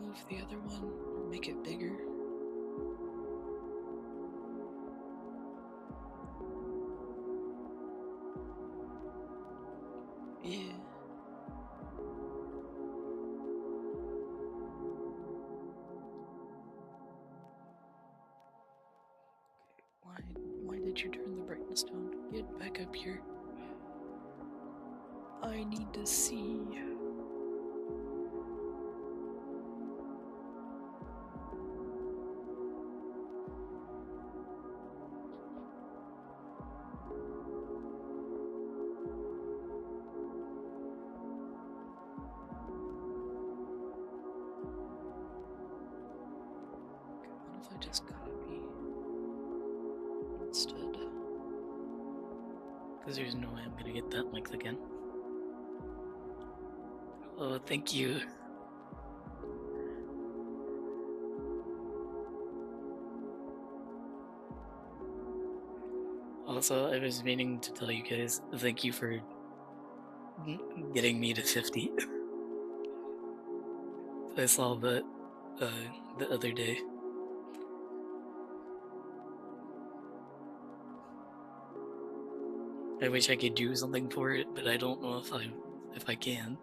move the other one or make it bigger? Yeah. Why did you turn the brightness down? Get back up here. I need to see. What if I just copy instead? Because there's no way I'm gonna get that length again. Oh, thank you. Also, I was meaning to tell you guys, thank you for getting me to 50. I saw that the other day. I wish I could do something for it, but I don't know if I can.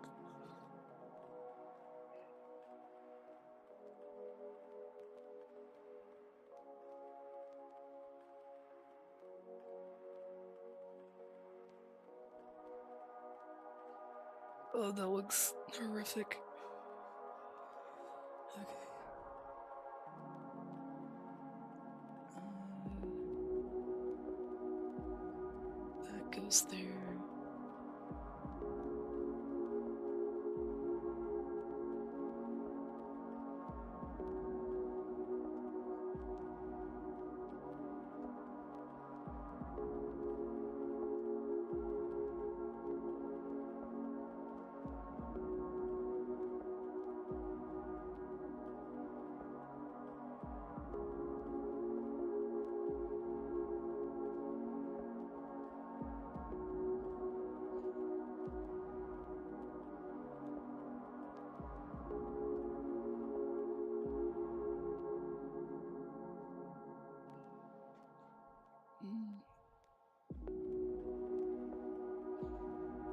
Oh, that looks horrific. Okay. That goes there.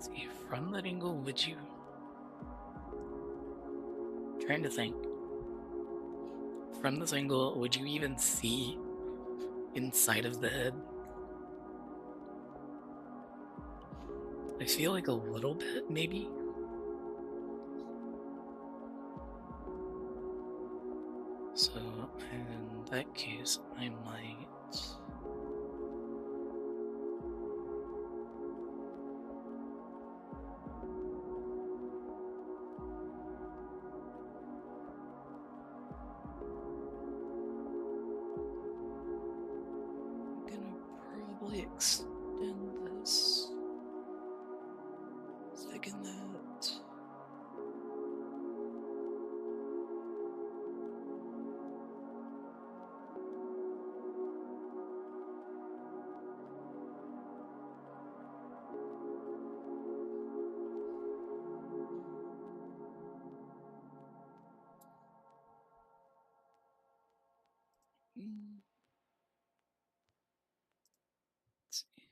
Let's see, from that angle, would you... Trying to think. From this angle, would you even see inside of the head? I feel like a little bit, maybe. So, in that case, I might... I'm gonna probably extend this. Second that. Mm, let's see.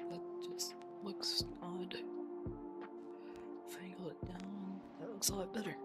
That just looks odd. If I angle it down, that looks a lot better.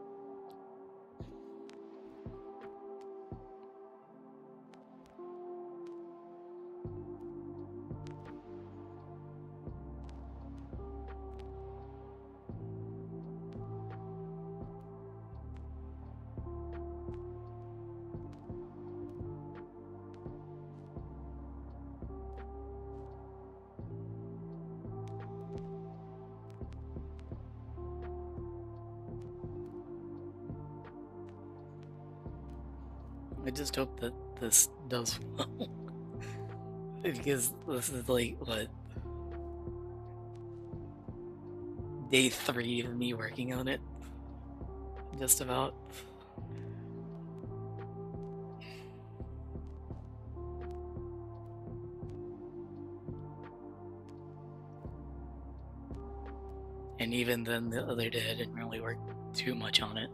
I just hope that this does well. Because this is like, what, day 3 of me working on it? Just about. And even then, the other day, I didn't really work too much on it.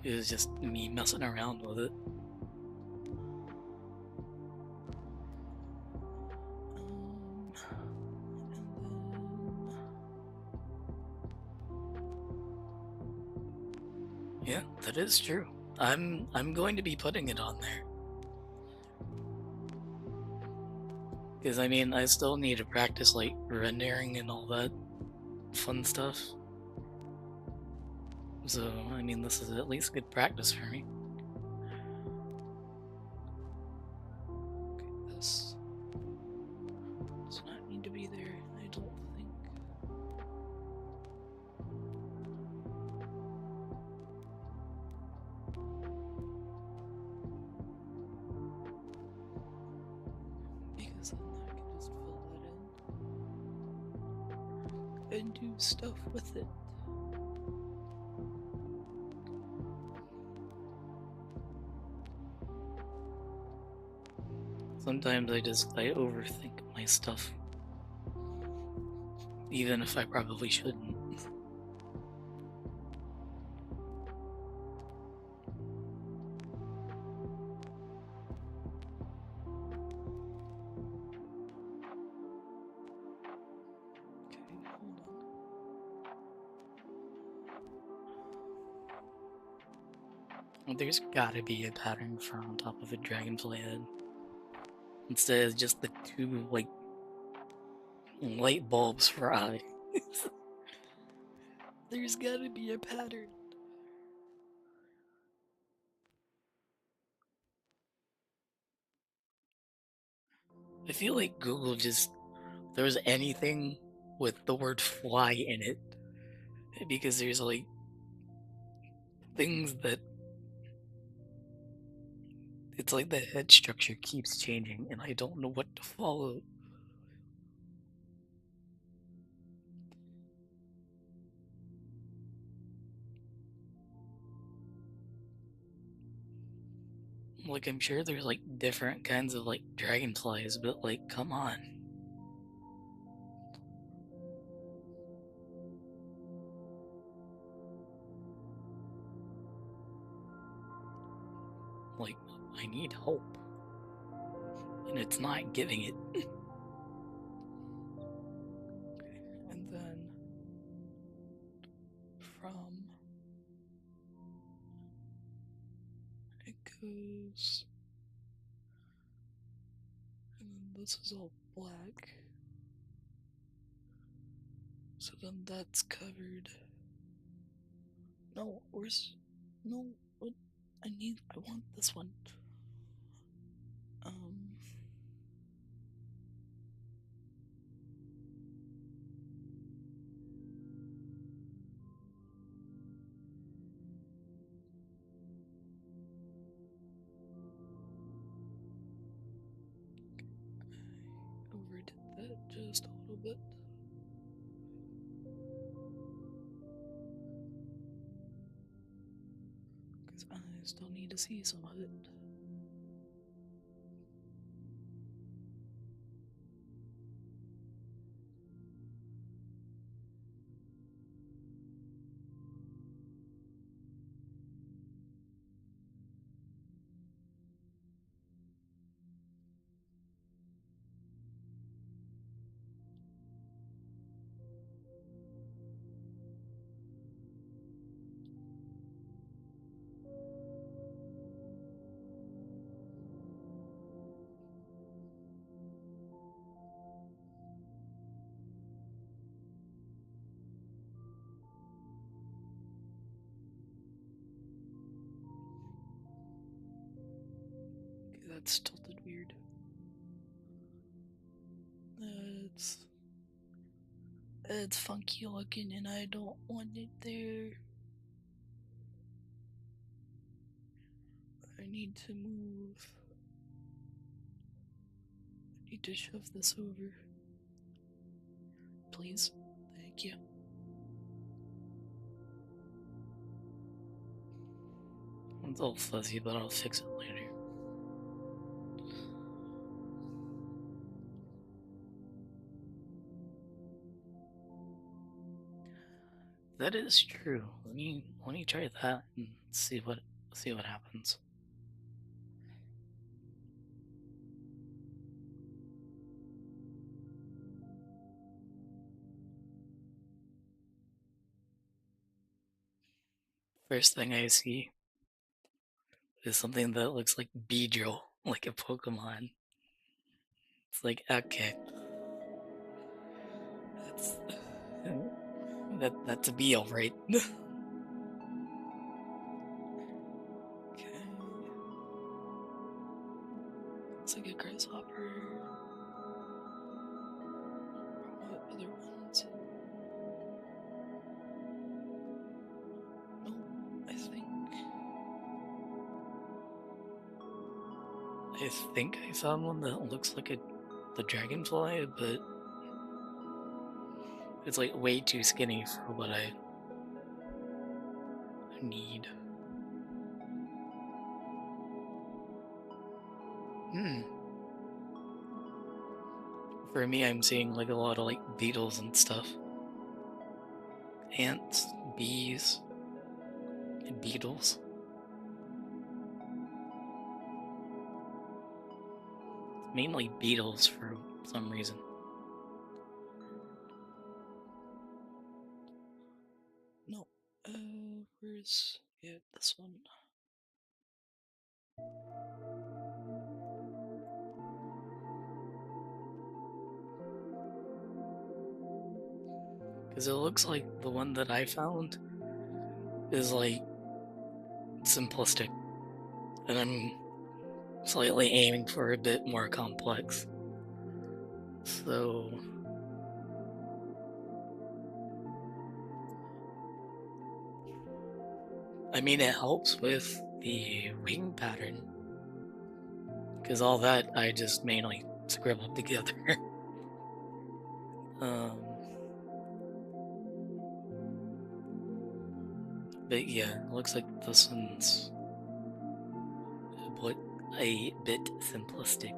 It was just me messing around with it. Yeah, that is true. I'm going to be putting it on there. Because I mean, I still need to practice like rendering and all that fun stuff. So, I mean, this is at least good practice for me. Okay, this does not need to be there, I don't think. Because then I can just fill that in and do stuff with it. Sometimes I overthink my stuff. Even if I probably shouldn't. Okay, hold on. There's gotta be a pattern for on top of a dragonfly head. Instead of just the 2, like, light bulbs for eyes. There's gotta be a pattern. I feel like Google just throws anything with the word fly in it. Because there's like things that it's like the head structure keeps changing and I don't know what to follow. Like, I'm sure there's like different kinds of like dragonflies, but like, come on. I need hope. And it's not giving it. Okay, and then from it goes, and then this is all black. So then that's covered. No, where's no? What? I want this one. Um, I overdid that just a little bit. Because I still need to see some of it. Okay, that's tilted weird. It's it's funky looking, and I don't want it there. I need to move. I need to shove this over. Please. Thank you. It's all fuzzy, but I'll fix it later. That is true. Let me try that and see what happens. First thing I see is something that looks like Beedrill, like a Pokemon. It's like, okay, That's that's a Beal, right? okay. Looks like a grasshopper. What other ones? No, I think. I think I found one that looks like the dragonfly, but it's like way too skinny for what I need. Hmm. For me, I'm seeing like a lot of like beetles and stuff. Ants, bees, and beetles. Mainly beetles for some reason. No. Where's yeah this one? Because it looks like the one that I found is like simplistic. And I'm slightly aiming for a bit more complex. So, I mean, it helps with the wing pattern. Because all that I just mainly scribbled together. um, but yeah, it looks like this one's a bit simplistic.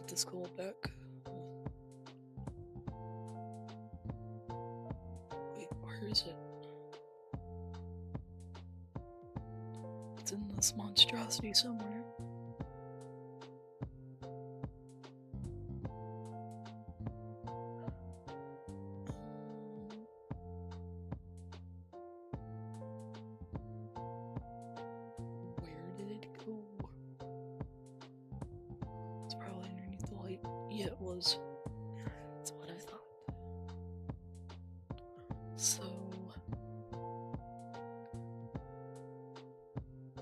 get this call back. Wait, where is it? It's in this monstrosity somewhere. Where did it go? It's probably underneath the light. Yeah, it was. That's what I thought. So,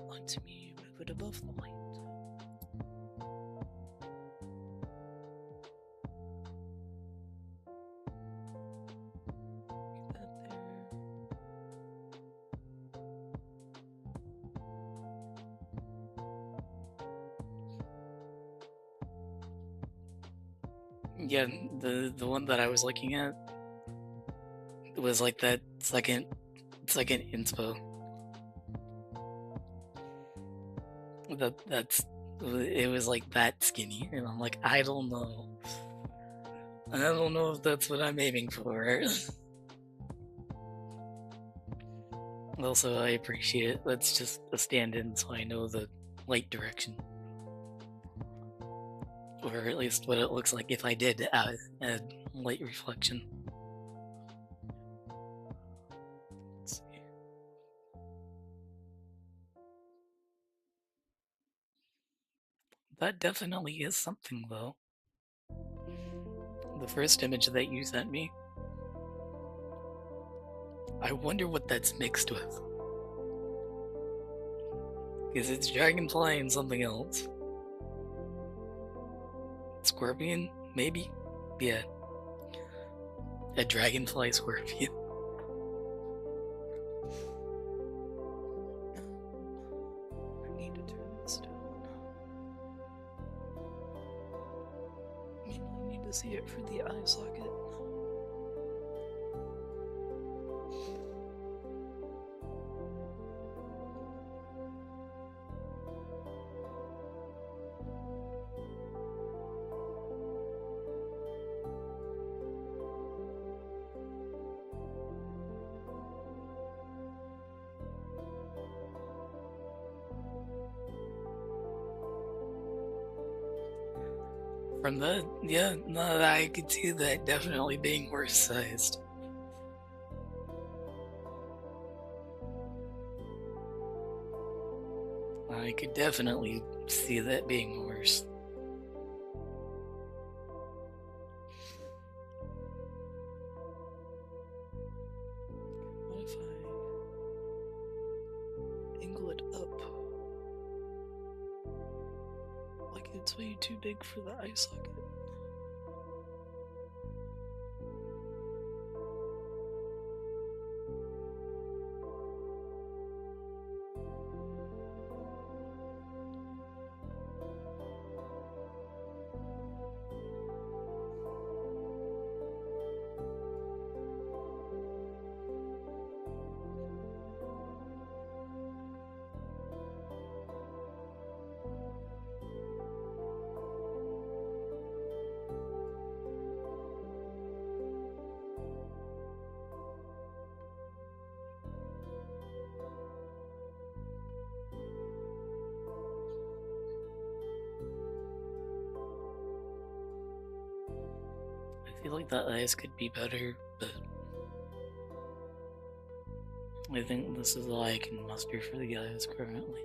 let me move it above the light. Get that there. Yeah, the one that I was looking at was like that second inspo. That's it was like that skinny, and I'm like, I don't know. I don't know if that's what I'm aiming for. Also, I appreciate it. That's just a stand-in, so I know the light direction, or at least what it looks like if I did add light reflection. Let's see. That definitely is something, though. The first image that you sent me, I wonder what that's mixed with. Because it's dragonfly and something else. Scorpion, maybe? Yeah. A dragonfly scorpion. I need to turn this down. Mainly need to see it for the eye socket. From that, yeah, no, I could see that definitely being worse sized. I could definitely see that being worse. What if I angle it up? Like it's way too big for the eye socket. I feel like the eyes could be better, but I think this is all I can muster for the eyes currently.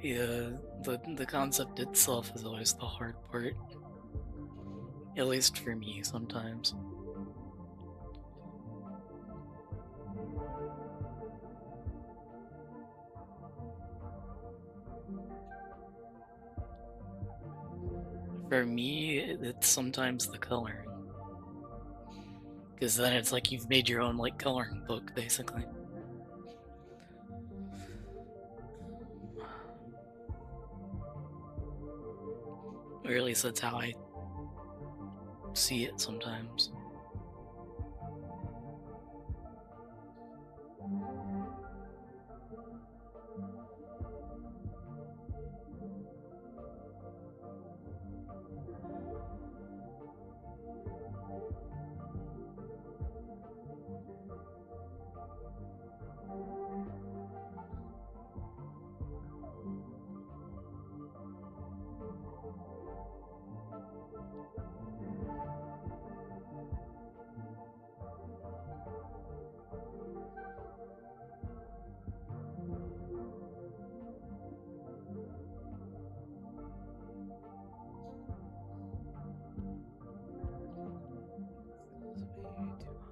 Yeah, the concept itself is always the hard part, at least for me sometimes. For me, it's sometimes the coloring, because then it's like you've made your own like coloring book, basically. Or at least that's how I see it sometimes. Feels way too high up.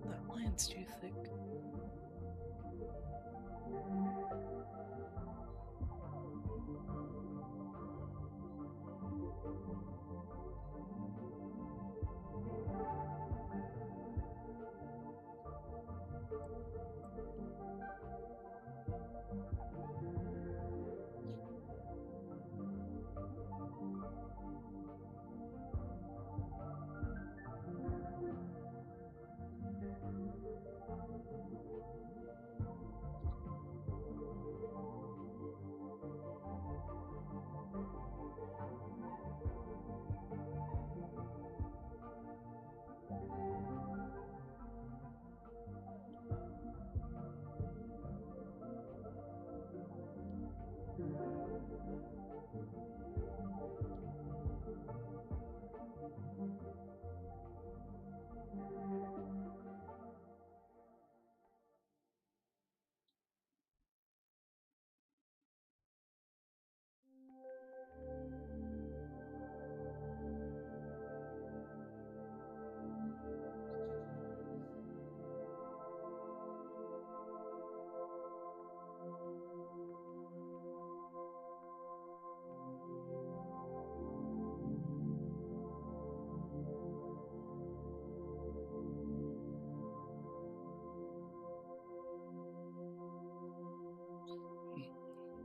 That line's too thick.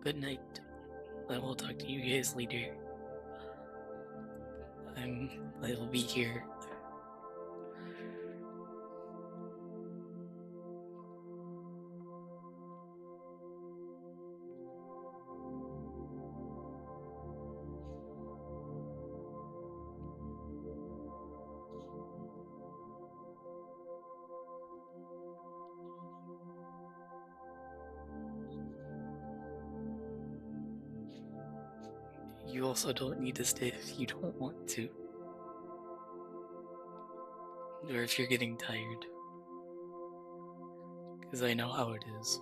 Good night. I will talk to you guys later. I'll be here. You also don't need to stay if you don't want to. Or if you're getting tired. Because I know how it is.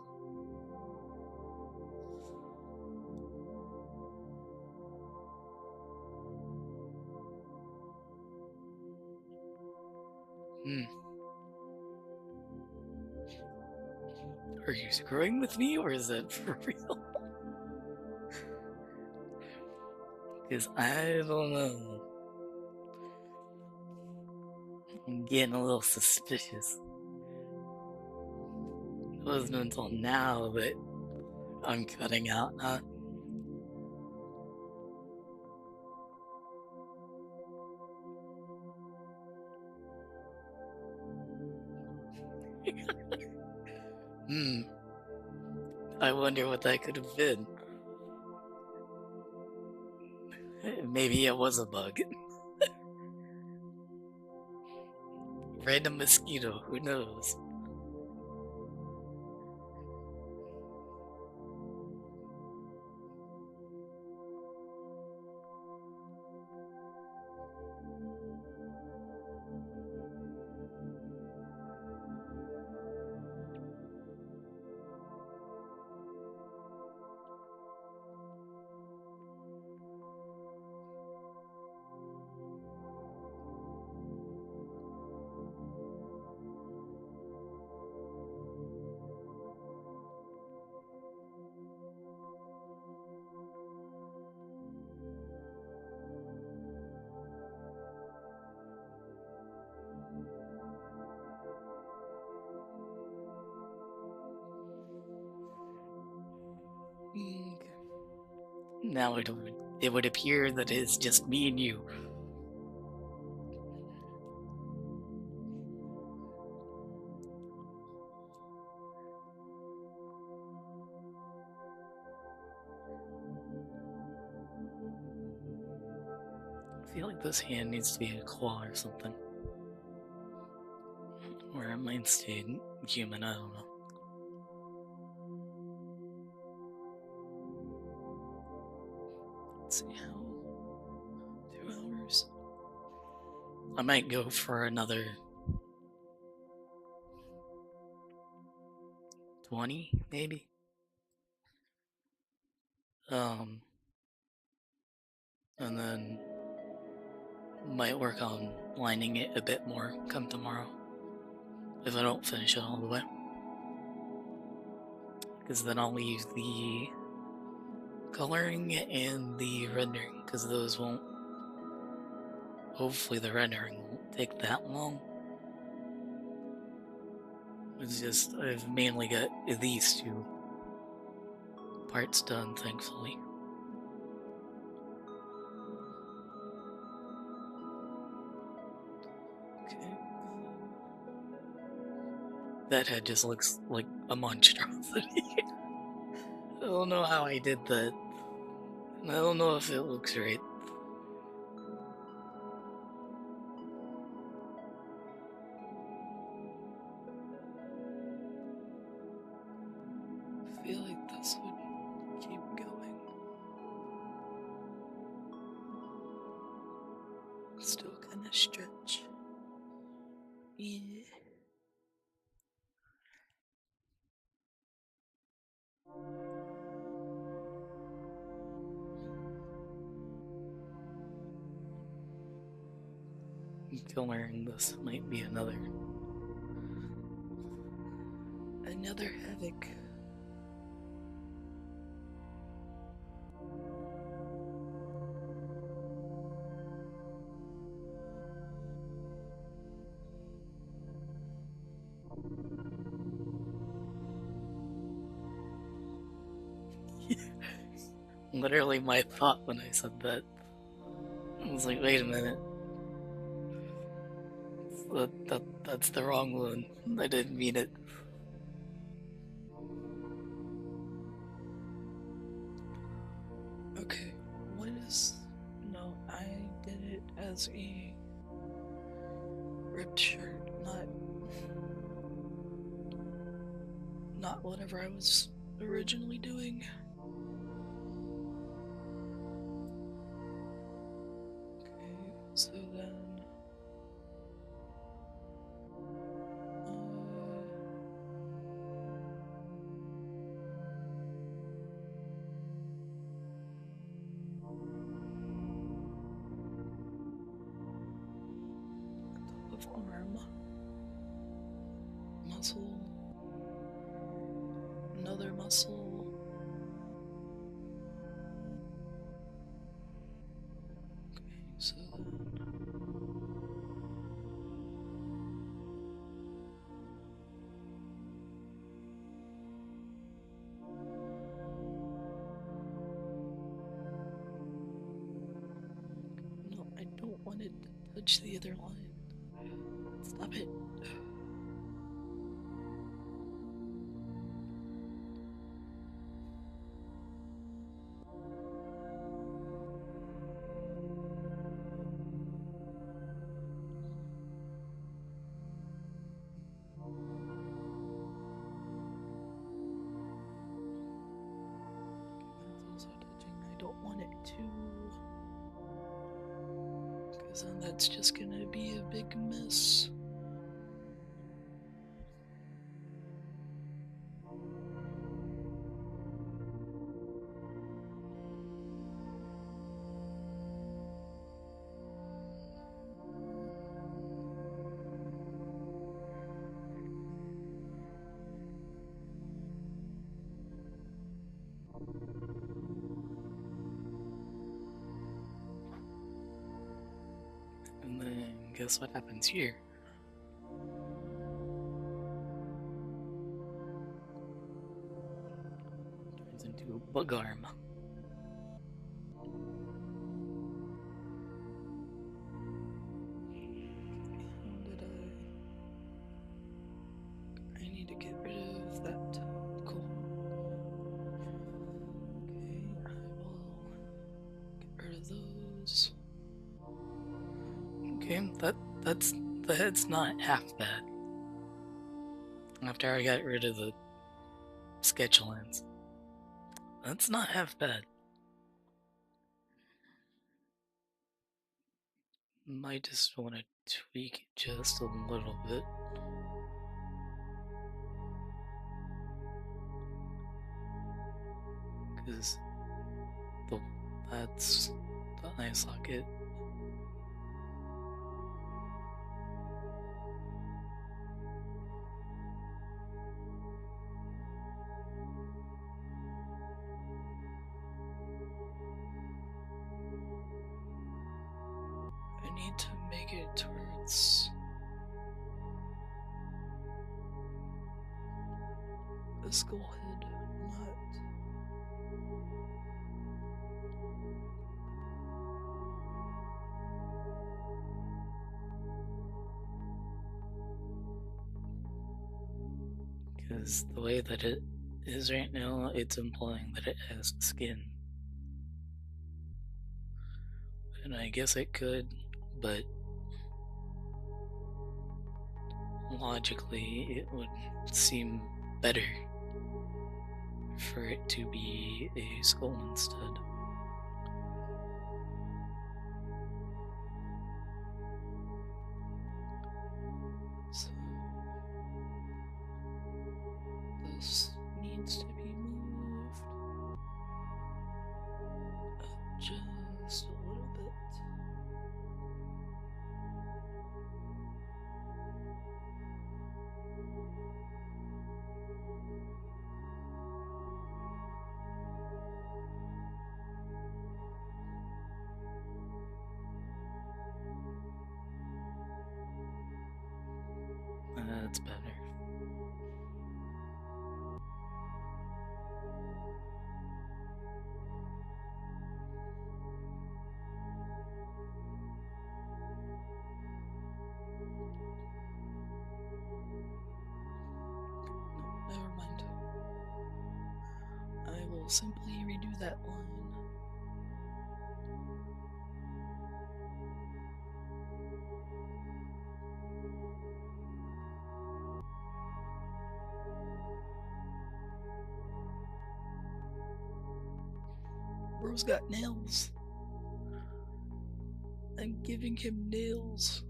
Hmm. Are you screwing with me or is that for real? Because I don't know. I'm getting a little suspicious. It wasn't until now that I'm cutting out, huh? Hmm. I wonder what that could have been. Maybe it was a bug. Random mosquito, who knows? Mm, Now it would appear that it's just me and you. I feel like this hand needs to be a claw or something. Or it might stay human, I don't know. let's see how 2 hours. I might go for another 20, maybe. Um, and then might work on lining it a bit more come tomorrow. If I don't finish it all the way. Because then I'll leave the coloring and the rendering, because those won't, hopefully the rendering won't take that long. It's just, I've mainly got these two parts done, thankfully. Okay. That head just looks like a monstrosity. I don't know how I did that. I don't know if it looks right. I feel like this would keep going. Still kind of stretch. Yeah. Coloring this might be another. Another havoc. Literally my thought when I said that. I was like, wait a minute. That's the wrong one. I didn't mean it. Okay, what is. No, I did it as a ripped shirt, not whatever I was originally doing. Okay, so then top of arm, muscle, another muscle. Okay, so then no, I don't want it to touch the other line. Stop it. Because then that's just gonna be a big mess. And then guess what happens here? Turns into a bug arm. How did I need to get rid of that. Cool. Okay, I will get rid of those. Okay, that's not half bad. After I got rid of the sketch lens. That's not half bad. Might just want to tweak it just a little bit. Because that's the eye socket. I need to make it towards the skull head, not. Because the way that it is right now, it's implying that it has skin. And I guess it could, but logically, it would seem better for it to be a skull instead. So this needs to be moved up just a little bit. That's better. No, never mind. I will simply redo that line. Bro's got nails. I'm giving him nails.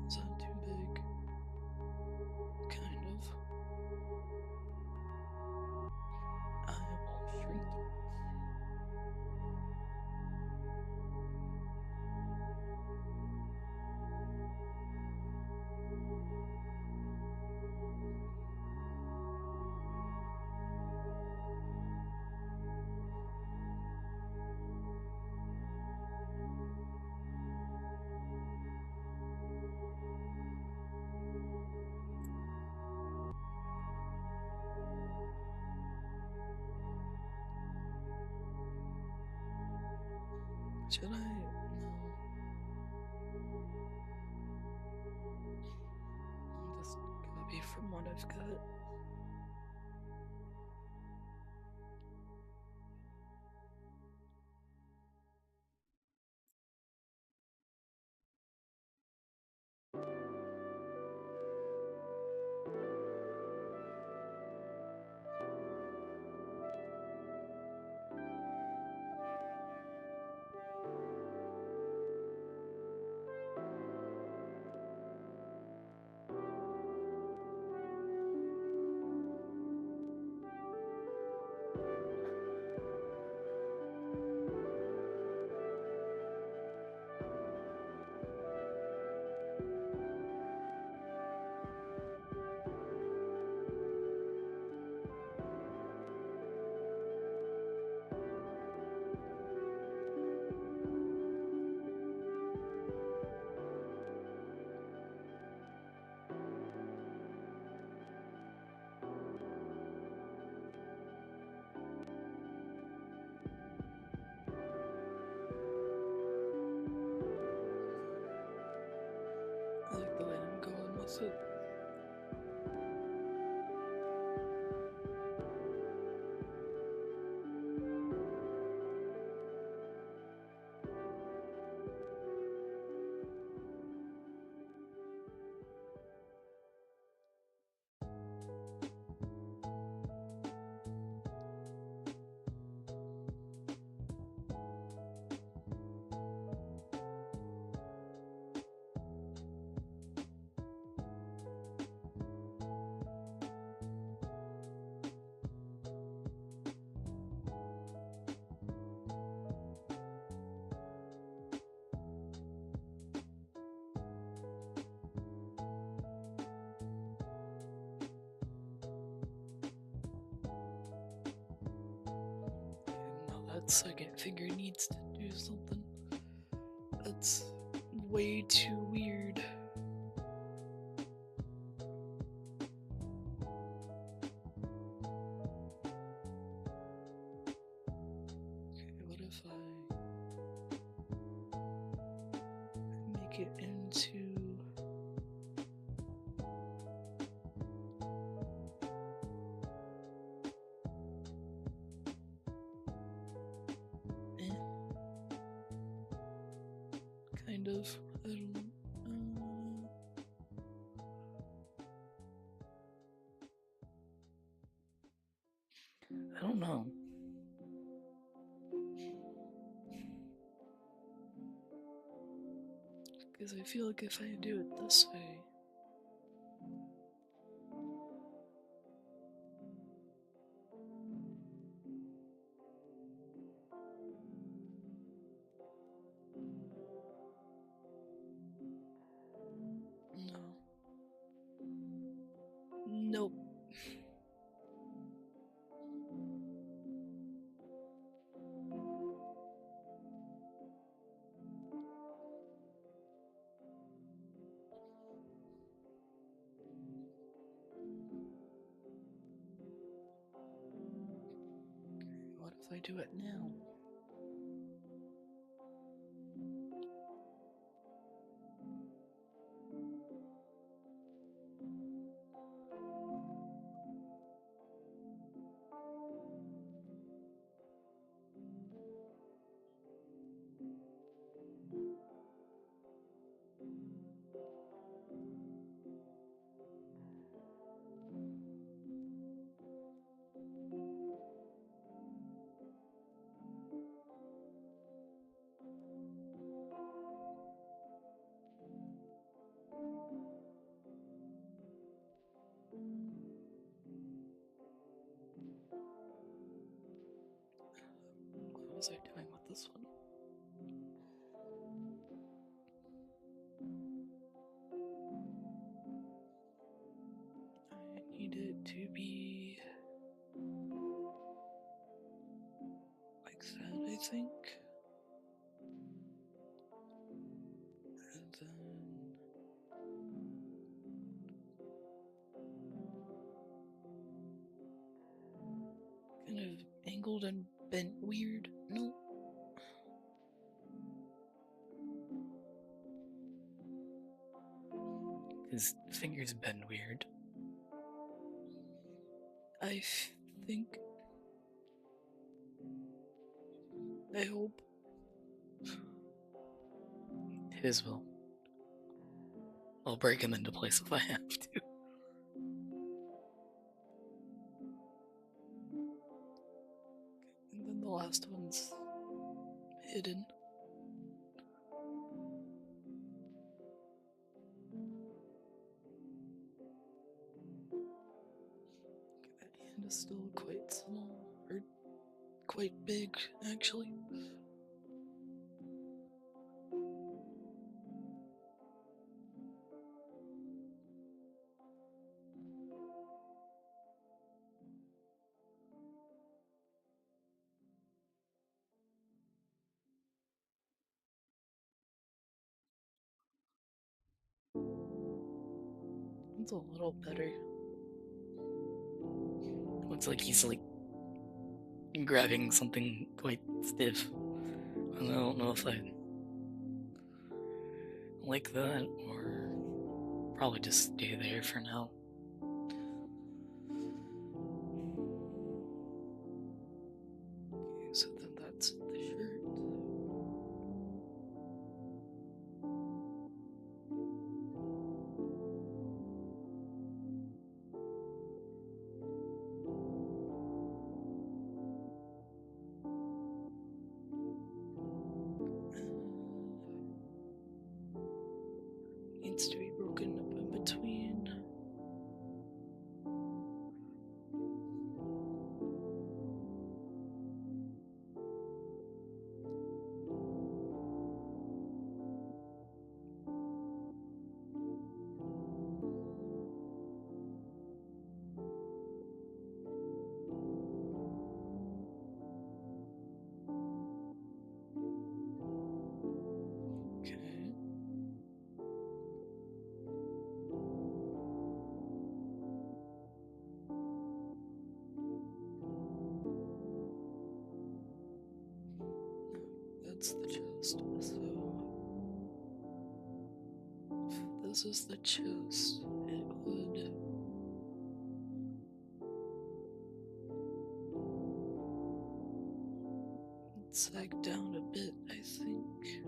Is that too big? Kind of. I will shrink it. Should I? No. I'll just copy from what I've got. that second finger needs to do something. That's way too weird. Okay, what if I make it into kind of, I don't know. because I feel like if I do it this way, no, nope. What if I do it now? What was I doing with this one? I need it to be like that, I think. And then kind of angled and bent weird. No, His fingers bend weird. I think. I hope. His will. I'll break him into place if I have to. And then the last one's hidden. That hand is still quite small, or quite big, actually. It's a little better. Looks like he's like grabbing something quite stiff. And I don't know if I like that or probably just stay there for now. Okay, so then that's the shirt. Needs to be broken up in between. that's the chest. So if this is the chest, it would sag down a bit, I think.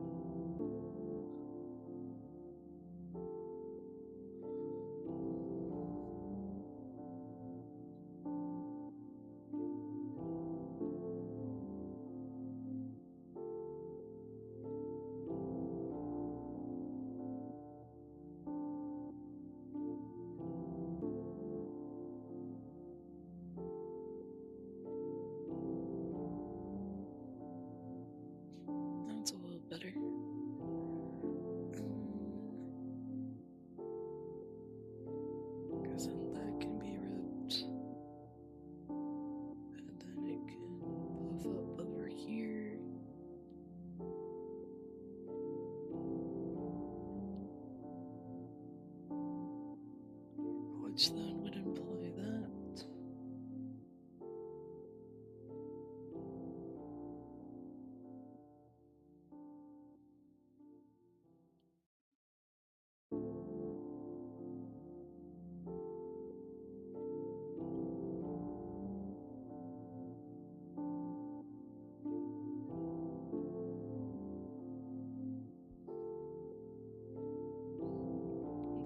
That's a little better. Because then that can be ripped. And then it can puff up over here. Which then would imply that.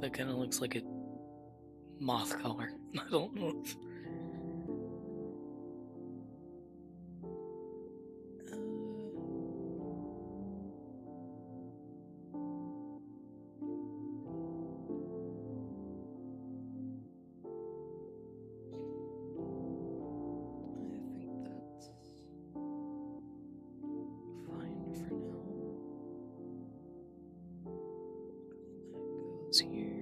That kind of looks like a moth color. I don't know. I think that's fine for now. That goes here.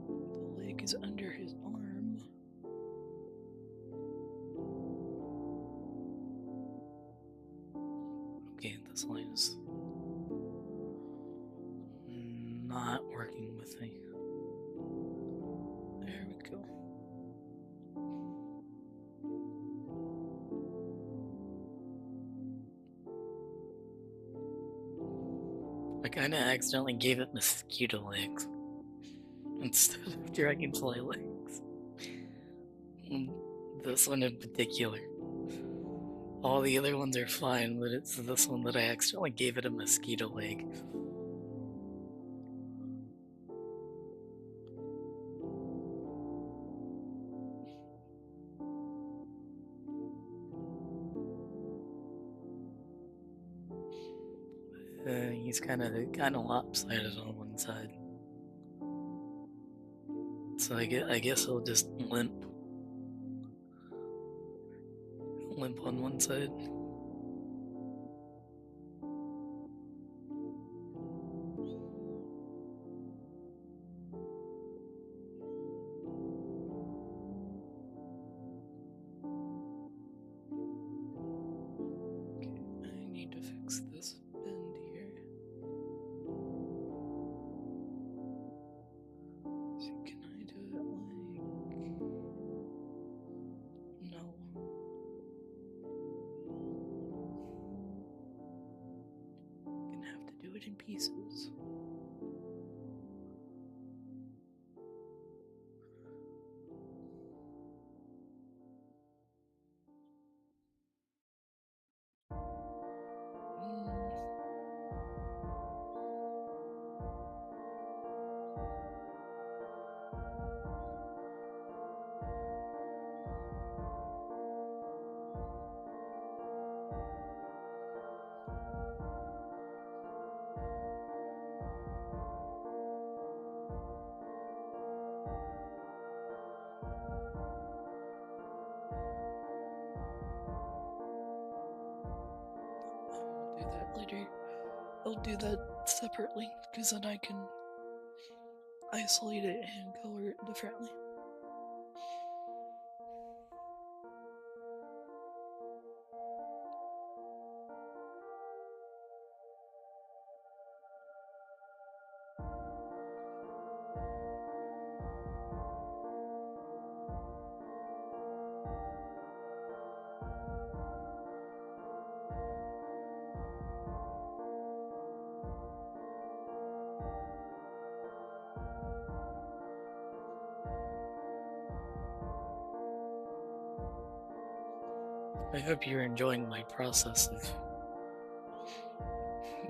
The leg is under his arm. Okay, this line is not working with me. There we go. I kind of accidentally gave it mosquito legs instead of dragonfly legs. This one in particular. All the other ones are fine, but it's this one that I accidentally gave it a mosquito leg. He's kind of lopsided on one side, so I guess he'll just limp on one side. Okay, I need to fix this bend here. So can I do it like... No. Gonna have to do it in pieces. I'll do that later. I'll do that separately because then I can isolate it and color it differently. I hope you're enjoying my process of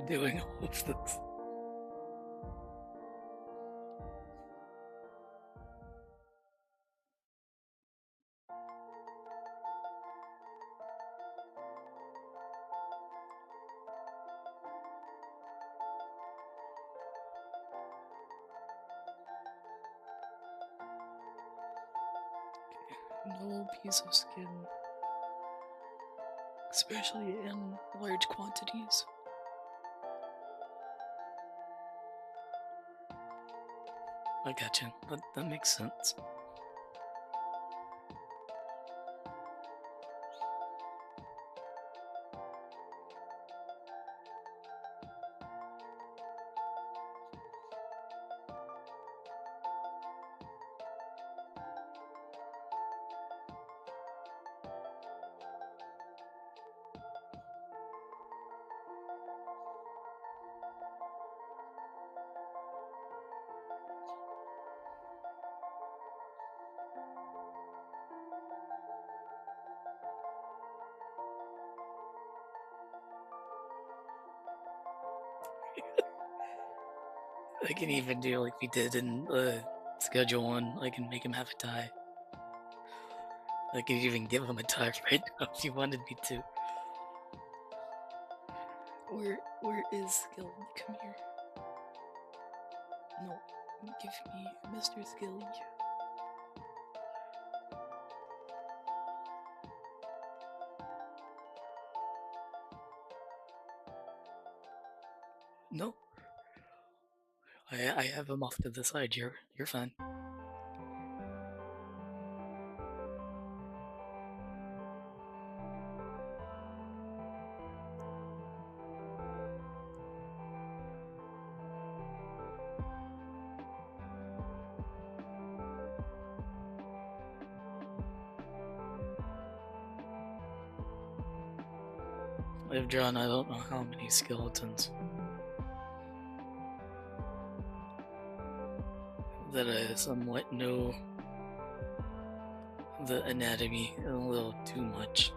doing all of this. No piece of skin, especially in large quantities. I gotcha. That makes sense. I can even do like we did in schedule one. I can make him have a tie. I could even give him a tie right now if you wanted me to. Where is Skilly? Come here. No, give me Mr. Skilly. No, I have him off to the side. You're fine. I've drawn I don't know how many skeletons that I somewhat know the anatomy a little too much.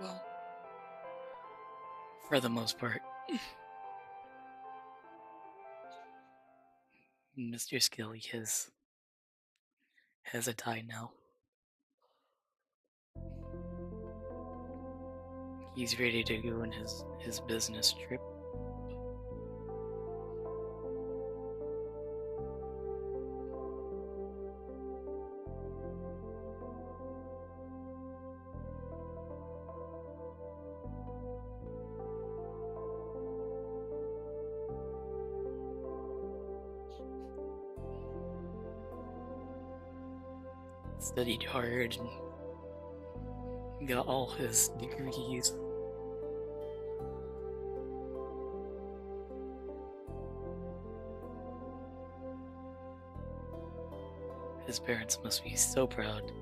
Well, For the most part, Mr. Skilly has a tie now. He's ready to go on his business trip. Studied hard and got all his degrees. His parents must be so proud.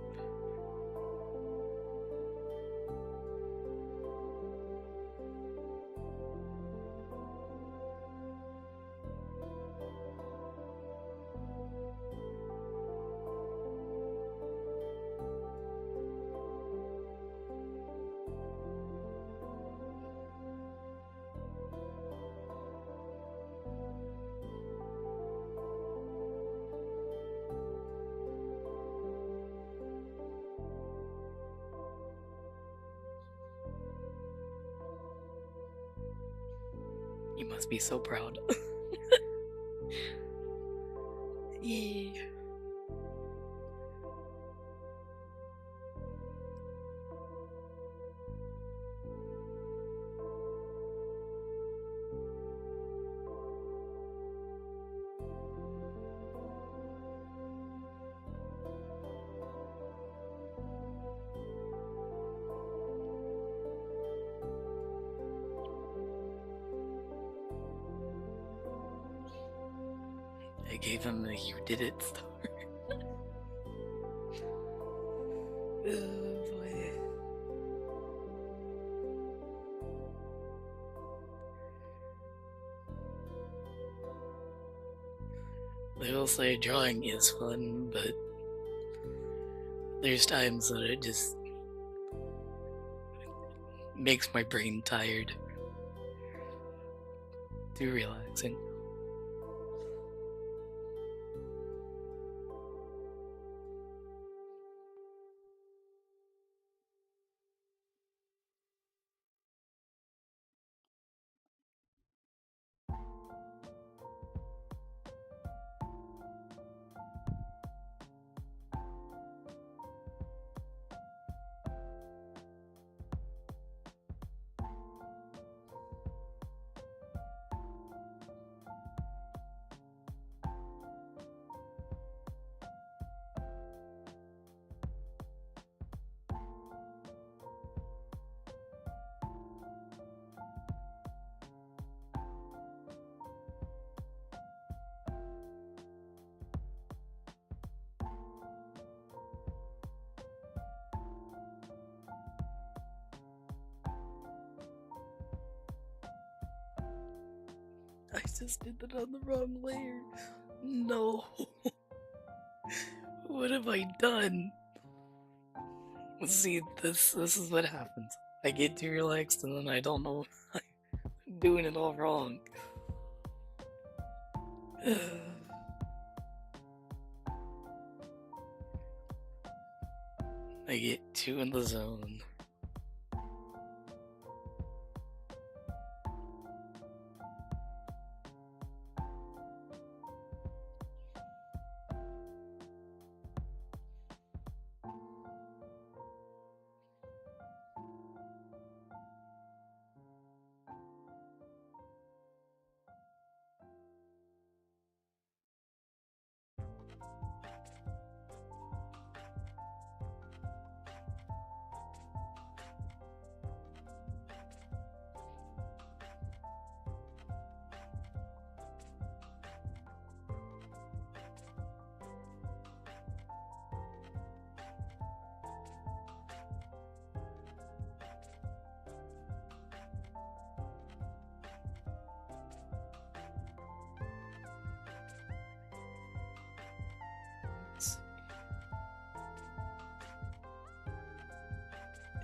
must be so proud. Yeah. I gave him the "you did it" star. Oh boy. I will say drawing is fun, but there's times that it just makes my brain tired. Too relaxing. I just did that on the wrong layer. No. What have I done? See, this is what happens. I get too relaxed and then I don't know I'm doing it all wrong. I get too in the zone.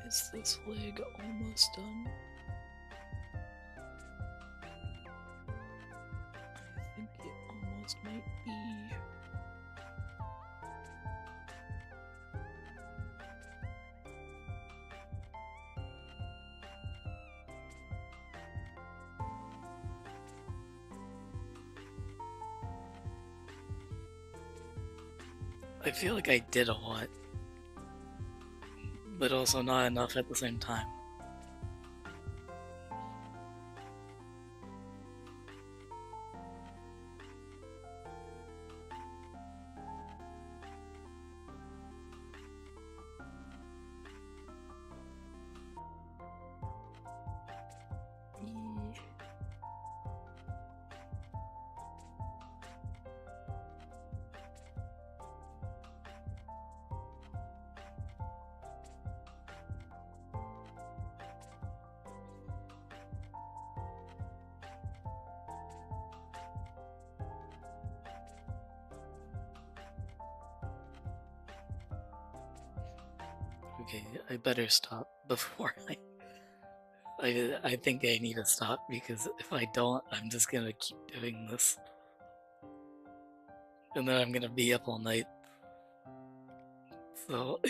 Is this leg almost done? I think it almost might be. I feel like I did a lot, but also not enough at the same time. Yeah. Okay, I better stop before I think I need to stop because if I don't, I'm just gonna keep doing this. And then I'm gonna be up all night. So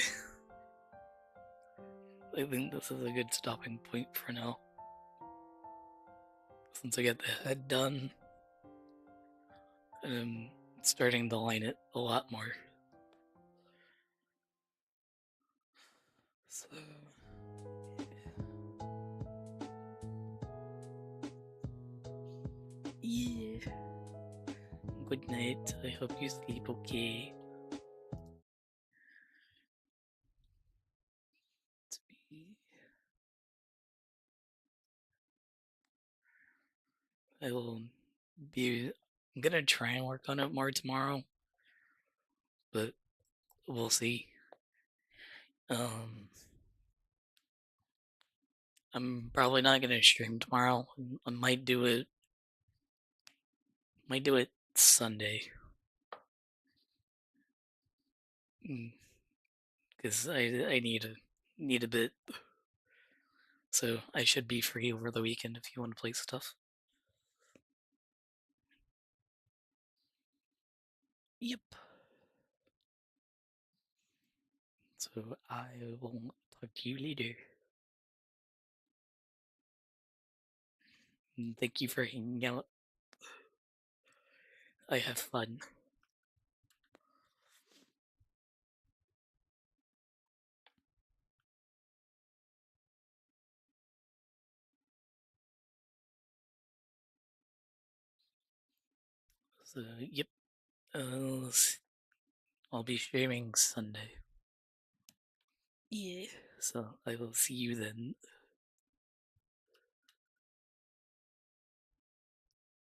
I think this is a good stopping point for now. since I got the head done, I'm starting to line it a lot more. So, Yeah. good night. I hope you sleep okay. Let's see. I will be. I'm gonna try and work on it more tomorrow, but we'll see. Um, I'm probably not gonna stream tomorrow. I might do it. Might do it Sunday. Because I need a bit. So I should be free over the weekend if you want to play stuff. Yep. So I will talk to you later. And thank you for hanging out. I have fun. So yep. Uh, I'll be streaming Sunday. Yeah. So I will see you then.